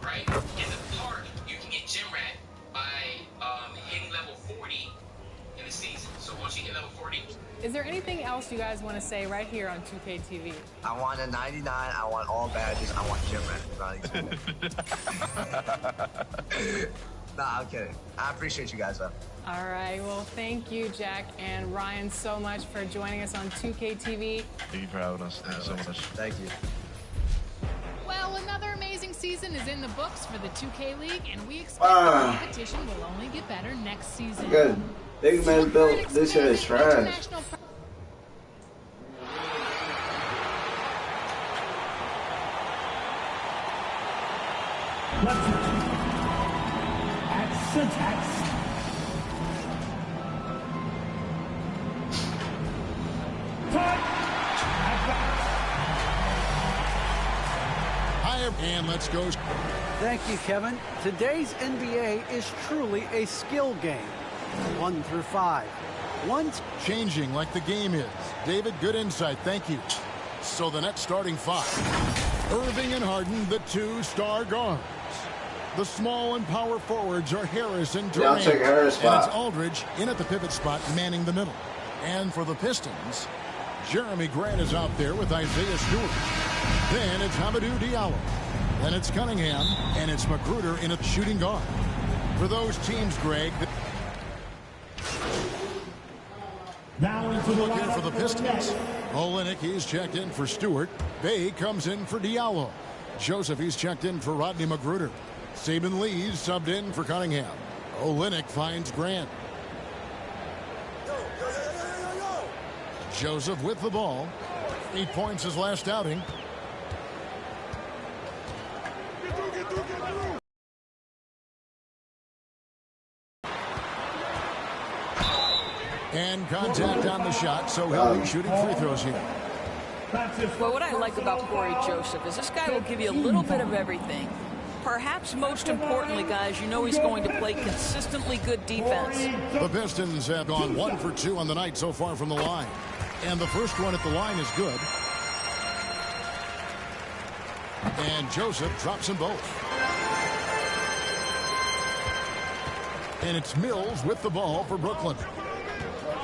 right? In the park, you can get gym rat by hitting level 40 in the season. So once you hit level 40. Is there anything else you guys want to say right here on 2K TV? I want a 99. I want all badges. I want gym rat. Nah, I'm kidding. I appreciate you guys, though. All right. Well, thank you, Jack and Ryan, so much for joining us on 2K TV. Thank you for having us. Thank you so much. Thank you. Well, another amazing season is in the books for the 2K League, and we expect the competition will only get better next season. Good. Big man built this shit is trash. At syntax. And let's go. Thank you, Kevin. Today's NBA is truly a skill game. 1 through 5. One's changing like the game is. David, good insight. Thank you. So the next starting 5. Irving and Harden, the 2 star guards. The small and power forwards are Harris and Durant. I'll take Harris spot. And it's Aldridge in at the pivot spot, manning the middle. And for the Pistons, Jeremy Grant is out there with Isaiah Stewart. Then it's Hamidou Diallo. Then it's Cunningham, and it's Magruder in a shooting guard. For those teams, Greg. Now into the Looking for the Pistons. Olenek, he's checked in for Stewart. Bay comes in for Diallo. Joseph, he's checked in for Rodney Magruder. Saban Lee's subbed in for Cunningham. Olenek finds Grant. Joseph with the ball. 8 points his last outing. And contact on the shot, so he'll be shooting free throws here. Well, what I like about Corey Joseph is this guy will give you a little bit of everything. perhaps most importantly, guys, you know he's going to play consistently good defense. The Pistons have gone 1 for 2 on the night so far from the line. And the first one at the line is good. And Joseph drops them both. And it's Mills with the ball for Brooklyn.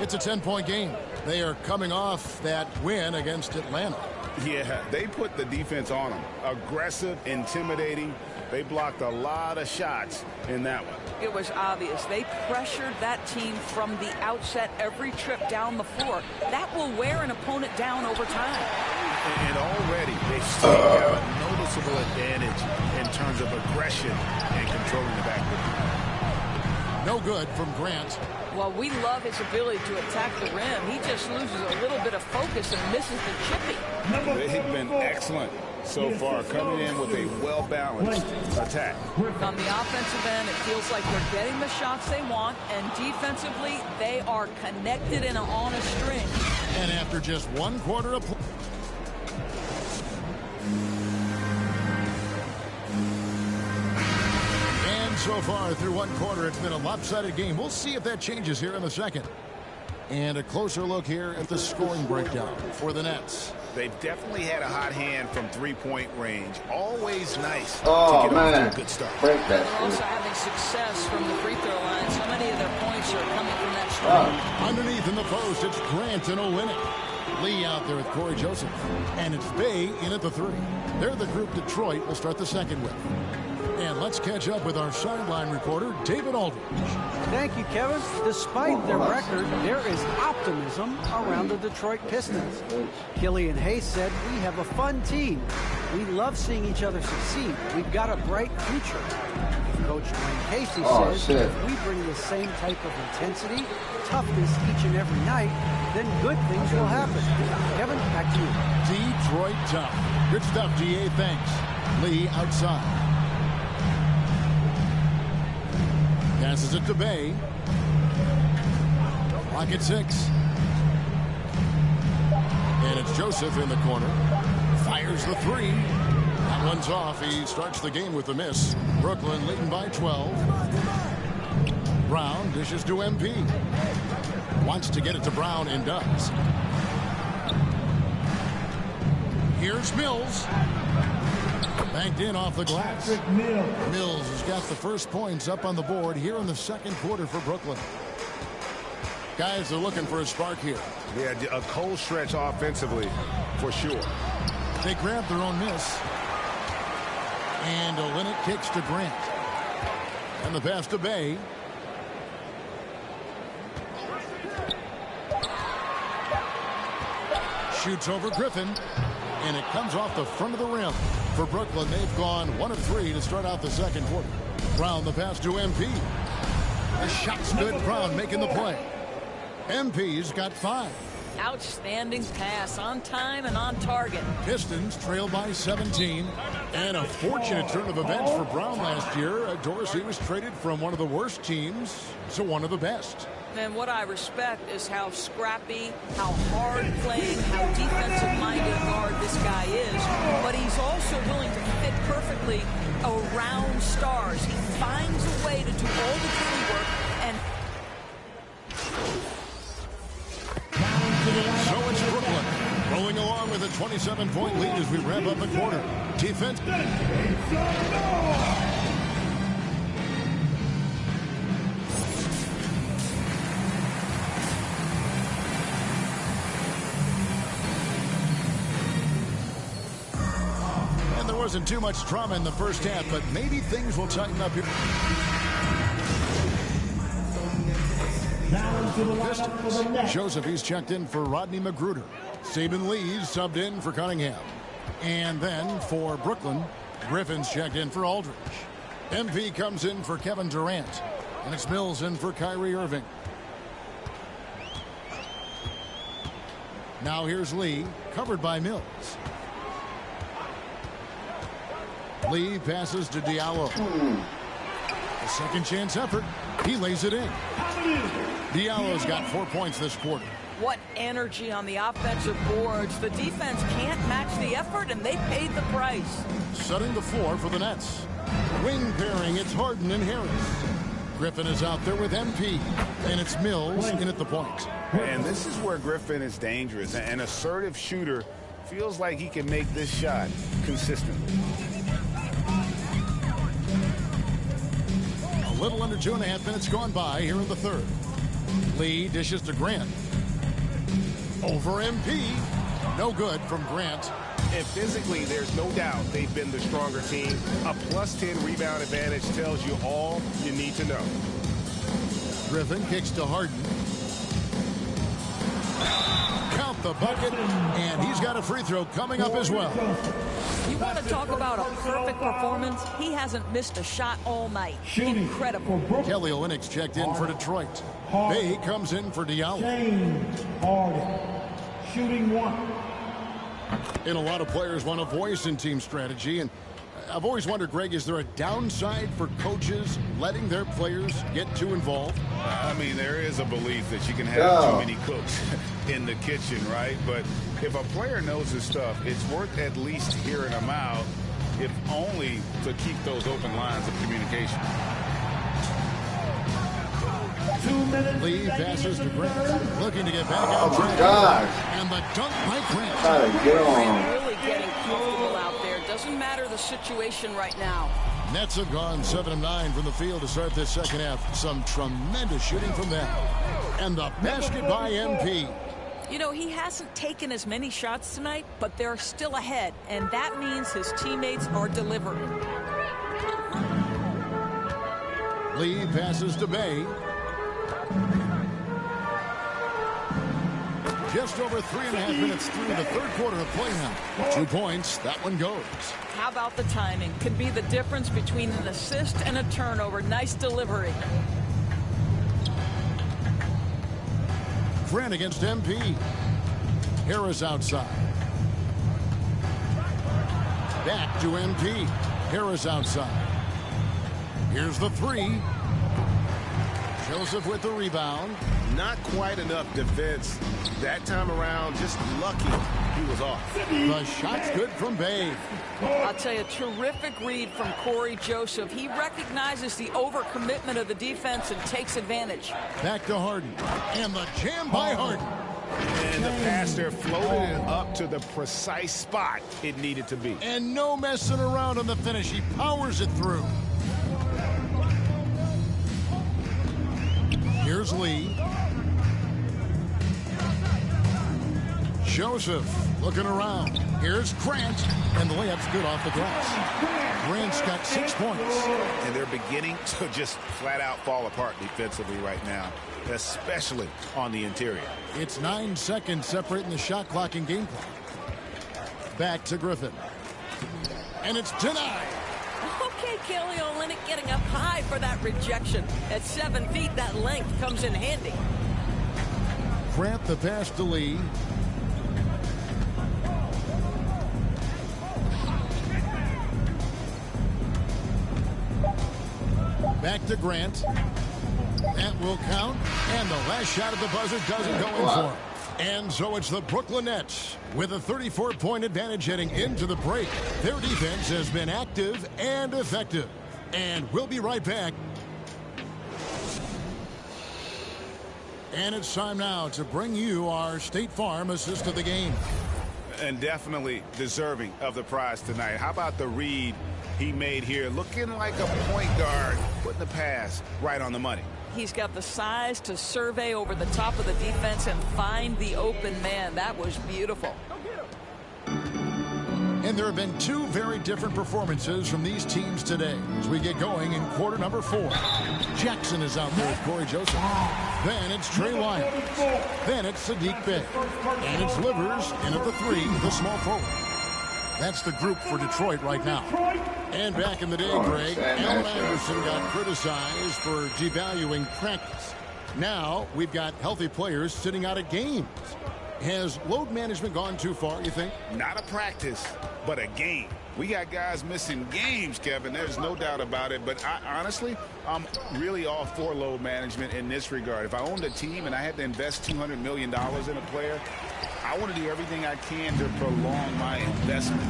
It's a 10-point game. They are coming off that win against Atlanta. Yeah, they put the defense on them. Aggressive, intimidating. They blocked a lot of shots in that one. It was obvious. They pressured that team from the outset every trip down the floor. That will wear an opponent down over time. And already they've still got a noticeable advantage in terms of aggression and controlling the backcourt. No good from Grant. Well, we love his ability to attack the rim. He just loses a little bit of focus and misses the chippy. They've been excellent so far, coming in with a well-balanced attack. On the offensive end, it feels like they're getting the shots they want, and defensively, they are connected and on a string. And after just 1 quarter of play. So far through 1 quarter, it's been a lopsided game. We'll see if that changes here in the second. And a closer look here at the scoring breakdown for the Nets. They've definitely had a hot hand from three-point range. Always nice to Oh, get man. off to a good start. Break that. They're also having success from the free throw line. So many of their points are coming from that string. Underneath in the post, it's Grant and Olynyk. Lee out there with Corey Joseph. And it's Bay in at the 3. They're the group Detroit will start the second with. And let's catch up with our sideline reporter, David Aldridge. Thank you, Kevin. Despite their record, there is optimism around the Detroit Pistons. Killian Hayes said, "We have a fun team. We love seeing each other succeed. We've got a bright future." Coach Dwayne Casey says, "If we bring the same type of intensity, toughness each and every night, then good things will happen." Kevin, back to you. Detroit tough. Good stuff, DA. Thanks. Lee outside. Passes it to Bay. Clock at 6. And it's Joseph in the corner. Fires the 3. That one's off. He starts the game with a miss. Brooklyn leading by 12. Brown dishes to MP. Wants to get it to Brown and does. Here's Mills. Banked in off the glass. Mills has got the first points up on the board here in the second quarter for Brooklyn. Guys are looking for a spark here. Yeah, a cold stretch offensively, for sure. They grab their own miss. And Olynyk kicks to Grant. And the pass to Bay. Shoots over Griffin. And it comes off the front of the rim. For Brooklyn, they've gone 1 of 3 to start out the second quarter. Brown the pass to MP. The shot's good. Brown making the play. MP's got 5. Outstanding pass, on time and on target. Pistons trail by 17. And a fortunate turn of events for Brown last year. Dorsey was traded from one of the worst teams to one of the best. And what I respect is how scrappy, how hard-playing, how defensive-minded guard this guy is. But he's also willing to fit perfectly around stars. He finds a way to do all the dirty work and... So it's Brooklyn rolling along with a 27-point lead as we wrap up the quarter. Defense. And there wasn't too much drama in the first half, but maybe things will tighten up here. Joseph, he's checked in for Rodney Magruder. Saban Lee's subbed in for Cunningham. And then for Brooklyn, Griffin's checked in for Aldridge. MP comes in for Kevin Durant. And it's Mills in for Kyrie Irving. Now here's Lee, covered by Mills. Lee passes to Diallo. A second chance effort. He lays it in. Diallo's got 4 points this quarter. What energy on the offensive boards. The defense can't match the effort, and they paid the price. Setting the floor for the Nets. Wing pairing, it's Harden and Harris. Griffin is out there with MP, and it's Mills in at the point. And this is where Griffin is dangerous. An assertive shooter feels like he can make this shot consistently. A little under 2.5 minutes gone by here in the third. Lee dishes to Grant. Over MP. No good from Grant. And physically, there's no doubt they've been the stronger team. A +10 rebound advantage tells you all you need to know. Griffin kicks to Harden. Count the bucket, and he's got a free throw coming up as well. You want to talk about a perfect performance? He hasn't missed a shot all night. Incredible. Kelly Olynyk's checked in for Detroit. Bay comes in for Diallo. James Harden, shooting 1. And a lot of players want a voice in team strategy, and I've always wondered, Greg, is there a downside for coaches letting their players get too involved? I mean, there is a belief that you can have too many cooks in the kitchen, right? But if a player knows his stuff, it's worth at least hearing them out, if only to keep those open lines of communication. 2 minutes. Lee passes to Grant, looking to get back out. Oh my God! And the dunk by Grant. Gotta get on. Really getting comfortable out there. Doesn't matter the situation right now. Nets have gone 7 of 9 from the field to start this second half. Some tremendous shooting from them. And the basket by MP. You know, he hasn't taken as many shots tonight, but they're still ahead, and that means his teammates are delivering. Lee passes to Bay. Just over 3.5 minutes through the third quarter of play now. 2 points, that one goes. How about the timing? Could be the difference between an assist and a turnover. Nice delivery. Grant against MP. Harris outside. Back to MP. Harris outside. Here's the three. Joseph with the rebound. Not quite enough defense that time around. Just lucky he was off. The shot's good from Bay. I'll tell you, terrific read from Corey Joseph. He recognizes the overcommitment of the defense and takes advantage. Back to Harden. And the jam by Harden. And the pass there floated it up to the precise spot it needed to be. And no messing around on the finish. He powers it through. Here's Lee. Joseph looking around. Here's Grant. And the layup's good off the glass. Grant's got 6 points. And they're beginning to just flat out fall apart defensively right now, especially on the interior. It's 9 seconds separating the shot clock and game clock. Back to Griffin. And it's denied. Okay, Kelly Olynyk getting up high for that rejection. At 7 feet, that length comes in handy. Grant the pass to Lee. Back to Grant. That will count. And the last shot at the buzzer doesn't go in for him. And so it's the Brooklyn Nets with a 34-point advantage heading into the break. Their defense has been active and effective. And we'll be right back. And it's time now to bring you our State Farm assist of the game. And definitely deserving of the prize tonight. How about the read he made here? Looking like a point guard, putting the pass right on the money. He's got the size to survey over the top of the defense and find the open man. That was beautiful. And there have been 2 very different performances from these teams today as we get going in quarter number 4. Jackson is out there with Corey Joseph. Then it's Trey Lyons. Then it's Saddiq Bey. And it's Livers in at the 3, the small forward. That's the group for Detroit right now. And back in the day, Greg, Allen Iverson got criticized for devaluing practice. Now we've got healthy players sitting out of games. Has load management gone too far, you think? Not a practice, but a game. We got guys missing games, Kevin. There's no doubt about it. But honestly, I'm really all for load management in this regard. If I owned a team and I had to invest $200 million in a player, I want to do everything I can to prolong my investment.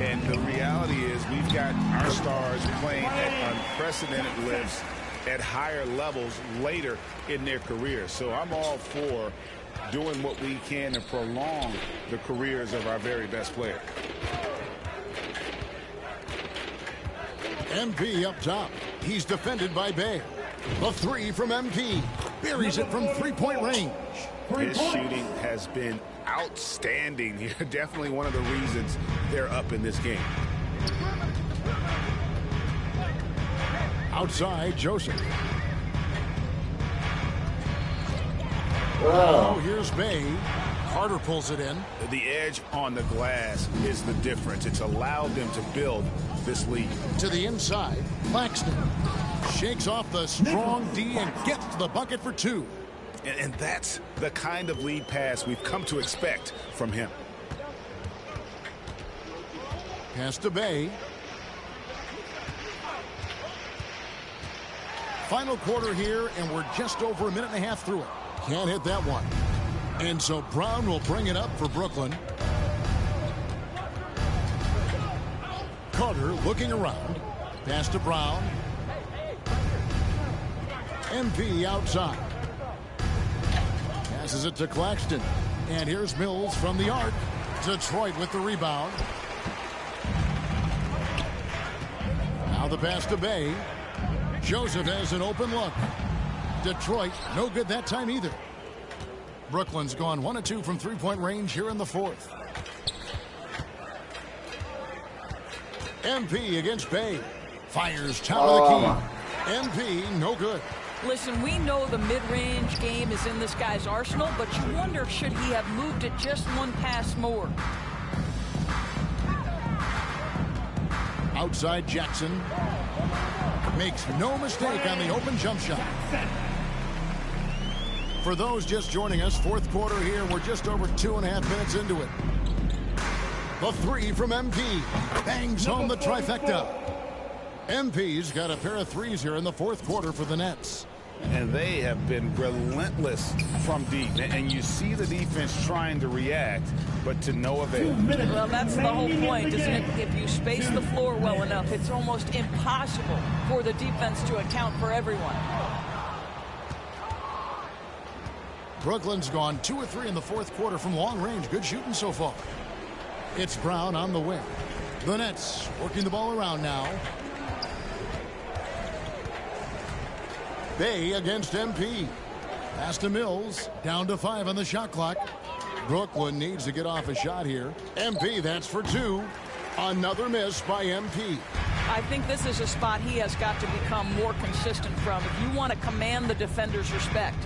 And the reality is we've got our stars playing at unprecedented lifts at higher levels later in their career. So I'm all for doing what we can to prolong the careers of our very best players. MP up top. He's defended by Bay. The three from MP. Buries it from three-point range. His shooting has been outstanding here. Definitely one of the reasons they're up in this game. Outside, Joseph. Wow. Oh, here's Bay. Carter pulls it in. The edge on the glass is the difference. It's allowed them to build this lead. To the inside, Claxton shakes off the strong D and gets to the bucket for two. And that's the kind of lead pass we've come to expect from him. Pass to Bay. Final quarter here, and we're just over a minute and a half through it. Can't hit that one. And so Brown will bring it up for Brooklyn. Carter looking around. Pass to Brown. MP outside. Passes it to Claxton. And here's Mills from the arc. Detroit with the rebound. Now the pass to Bay. Joseph has an open look. Detroit, no good that time either. Brooklyn's gone 1 of 2 from three-point range here in the fourth. MP against Bay. Fires top of the key. MP, no good. Listen, we know the mid-range game is in this guy's arsenal, but you wonder, should he have moved it just one pass more? Outside Jackson. Makes no mistake on the open jump shot. For those just joining us, fourth quarter here, we're just over 2.5 minutes into it. The three from MP. Bangs home the trifecta. MP's got a pair of threes here in the fourth quarter for the Nets. And they have been relentless from deep. And you see the defense trying to react, but to no avail. Well, that's the whole point, isn't it? If you space the floor well enough, it's almost impossible for the defense to account for everyone. Brooklyn's gone 2 of 3 in the fourth quarter from long range. Good shooting so far. It's Brown on the wing. The Nets working the ball around now. Bay against MP. Pass to Mills. Down to 5 on the shot clock. Brooklyn needs to get off a shot here. MP, that's for 2. Another miss by MP. I think this is a spot he has got to become more consistent from if you want to command the defender's respect.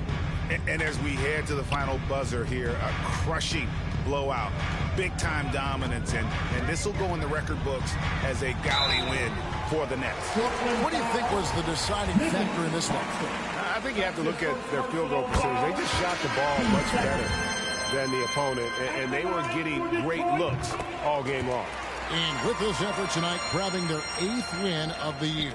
And as we head to the final buzzer here, a crushing blowout, big-time dominance, and this will go in the record books as a gaudy win for the Nets. What do you think was the deciding factor in this one? I think you have to look at their field goal percentage. They just shot the ball much better than the opponent, and they were getting great looks all game long. And with this effort tonight, grabbing their 8th win of the year.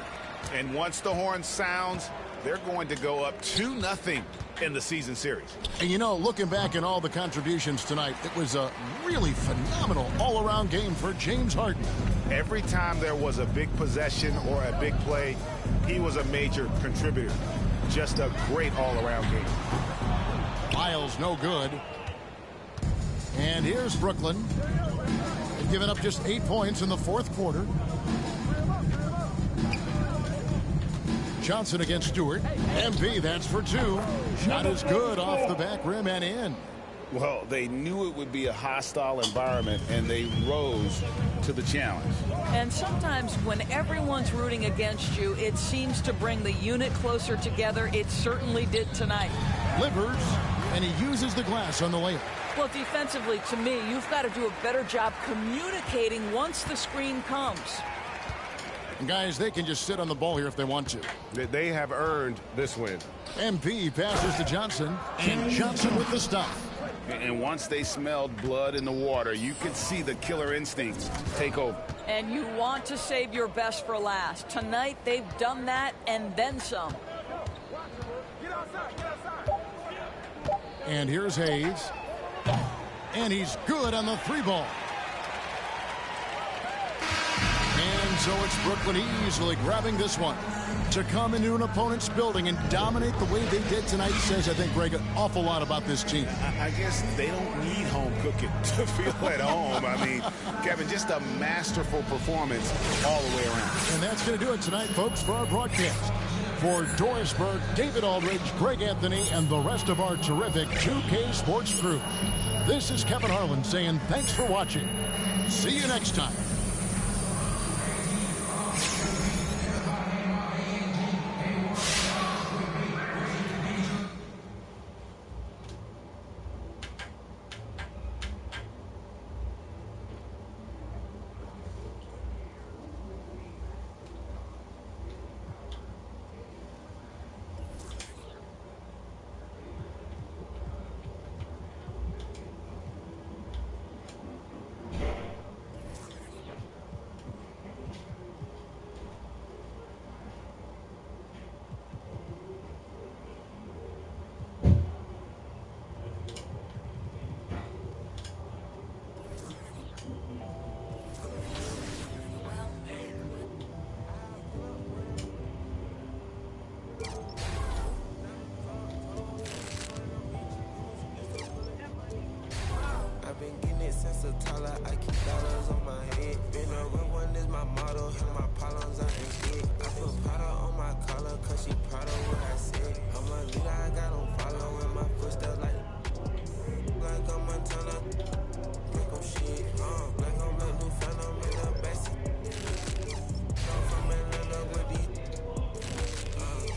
And once the horn sounds, they're going to go up 2-0 in the season series. And you know, looking back at all the contributions tonight, it was a really phenomenal all-around game for James Harden. Every time there was a big possession or a big play, he was a major contributor. Just a great all-around game. Miles no good. And here's Brooklyn. They've given up just 8 points in the fourth quarter. Johnson against Stewart. MP, that's for 2. Shot is good off the back rim and in. Well, they knew it would be a hostile environment, and they rose to the challenge. And sometimes when everyone's rooting against you, it seems to bring the unit closer together. It certainly did tonight. Livers, and he uses the glass on the layup. Well, defensively, to me, you've got to do a better job communicating once the screen comes. And guys, they can just sit on the ball here if they want to. They have earned this win. MP passes to Johnson, and Johnson with the stop. And once they smelled blood in the water, you could see the killer instincts take over. And you want to save your best for last. Tonight, they've done that and then some. And here's Hayes. And he's good on the 3 ball. So it's Brooklyn easily grabbing this one. To come into an opponent's building and dominate the way they did tonight says, I think, Greg, an awful lot about this team. I guess they don't need home cooking to feel at home. I mean, Kevin, just a masterful performance all the way around. And that's going to do it tonight, folks, for our broadcast. For Doris Burke, David Aldridge, Greg Anthony, and the rest of our terrific 2K Sports crew, this is Kevin Harlan saying thanks for watching. See you next time. Since a toddler, I keep dollars on my head. Been a real one is my motto, and my problems I ain't scared. I put powder on my collar, cause she proud of what I said. I'm a leader, I got on following my footsteps like a Montana. Like I'm shit, like I'm a new phantom in the backseat. I'm from Atlanta with these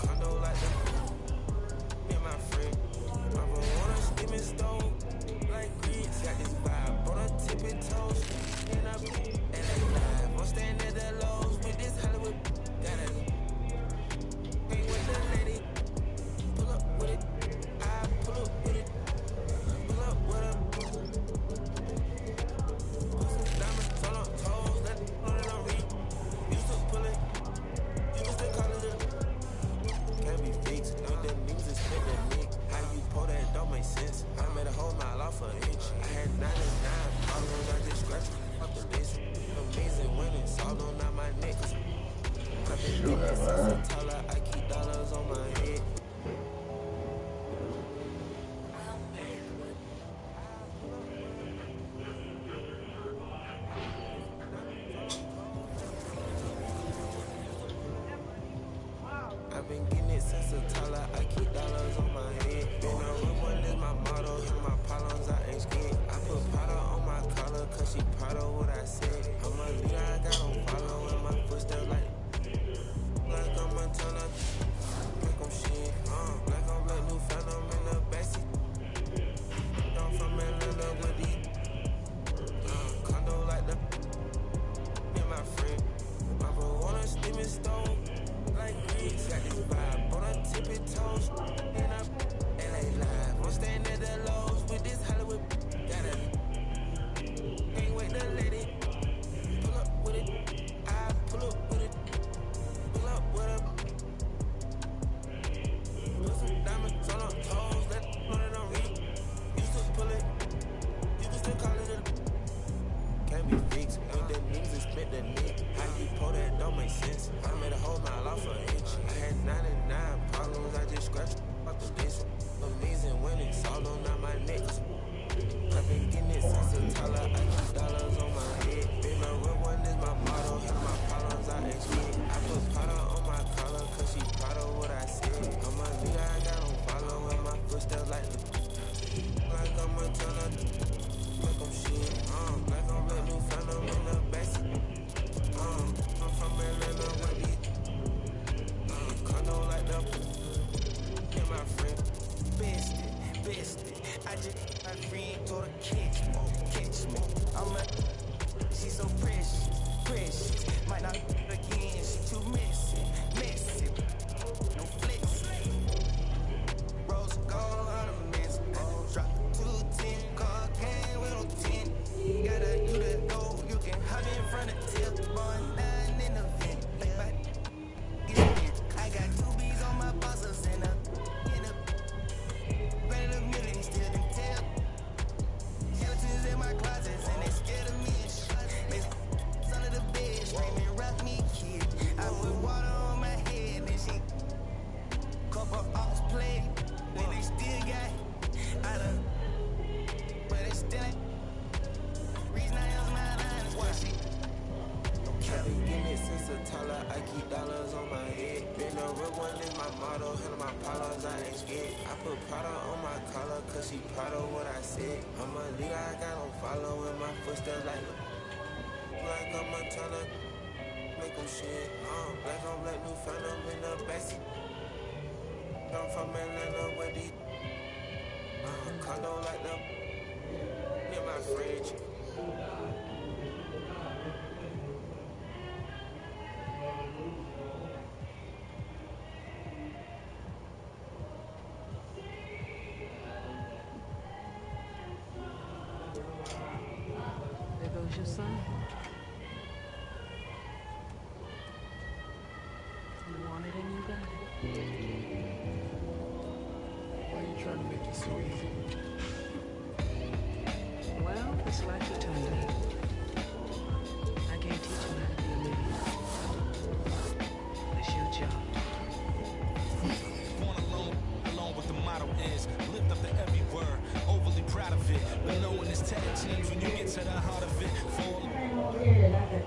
condo like the be my friend. I want a steaming stove like grits, got this vibe. Tippy toes, and I'm live. I'm standing at the lows with this Hollywood. Got it. Hey, with the lady, pull up with it. I pull up with it. Pull up with her. Put some diamonds on her toes, let it on it on read. Used to pull it, used to call it a. Can't be fixed, know the news is spit the nick. How you pull that don't make sense. I made a whole mile off an inch. I had 99. I just scratched up the list. Amazing when it's all on my neck. I've been doing this since a toddler. I keep dollars on my head. I've been getting it since a toddler. I keep dollars on my head. Been a real one is my motto. And my problems I ain't scared. I put powder on my collar, cause she proud of what I said. I'm a leader, I got on following my footsteps like a Montana. Like I'm shit, like I'm a new phantom in the backseat. I'm from Atlanta with these condo like the be my friend. My bro on a steaming stove like grits, got this vibe on a tippy toes. And I'm LA live, I'm staying at the lows with this Hollywood. Got it. Ain't wait the lady. Pull up with it. I pull up with it. Pull up with her. Put some diamonds on her toes. Let it on read. Used to pull it. You can still call it a. Can't be fixed. Ain't the news is spit the nick. How you pull that don't make sense. I made a whole mile off an inch. I had 99 problems. I just scratched up the list. Amazing when it's all on my neck. I've been getting it since a toddler. I keep dollars on my head. Been a real one is my motto. And my problems I ain't scared. I put powder on my collar, cause she proud of what I said. I'm a leader, I got on following my footsteps like a Montana. Like I'm shit, like I'm a new phantom in the backseat. I'm from Atlanta with these condo like the and my friend. Bestie, I just my friend go to catch me. I'm a, she's so precious. Might not again, she too messy. No flex. Rose gold on a mess. Drop 210, car came with no 10. Gotta do that go, you can hop in front of tip, boy, 9 in the vent. I got 2 B's on my bosses and a million still in tail. Skeletons in my closets and they scared of I put Prada on my collar, cause she proud of what I said. I'm a leader, I got on following my footsteps like a Montana. Make them shit. Black on black, new phantom in the backseat. I'm from Atlanta with these. Condo like them. In my fridge. There goes your son. You wanted and you got it. Why are you trying to make it so easy?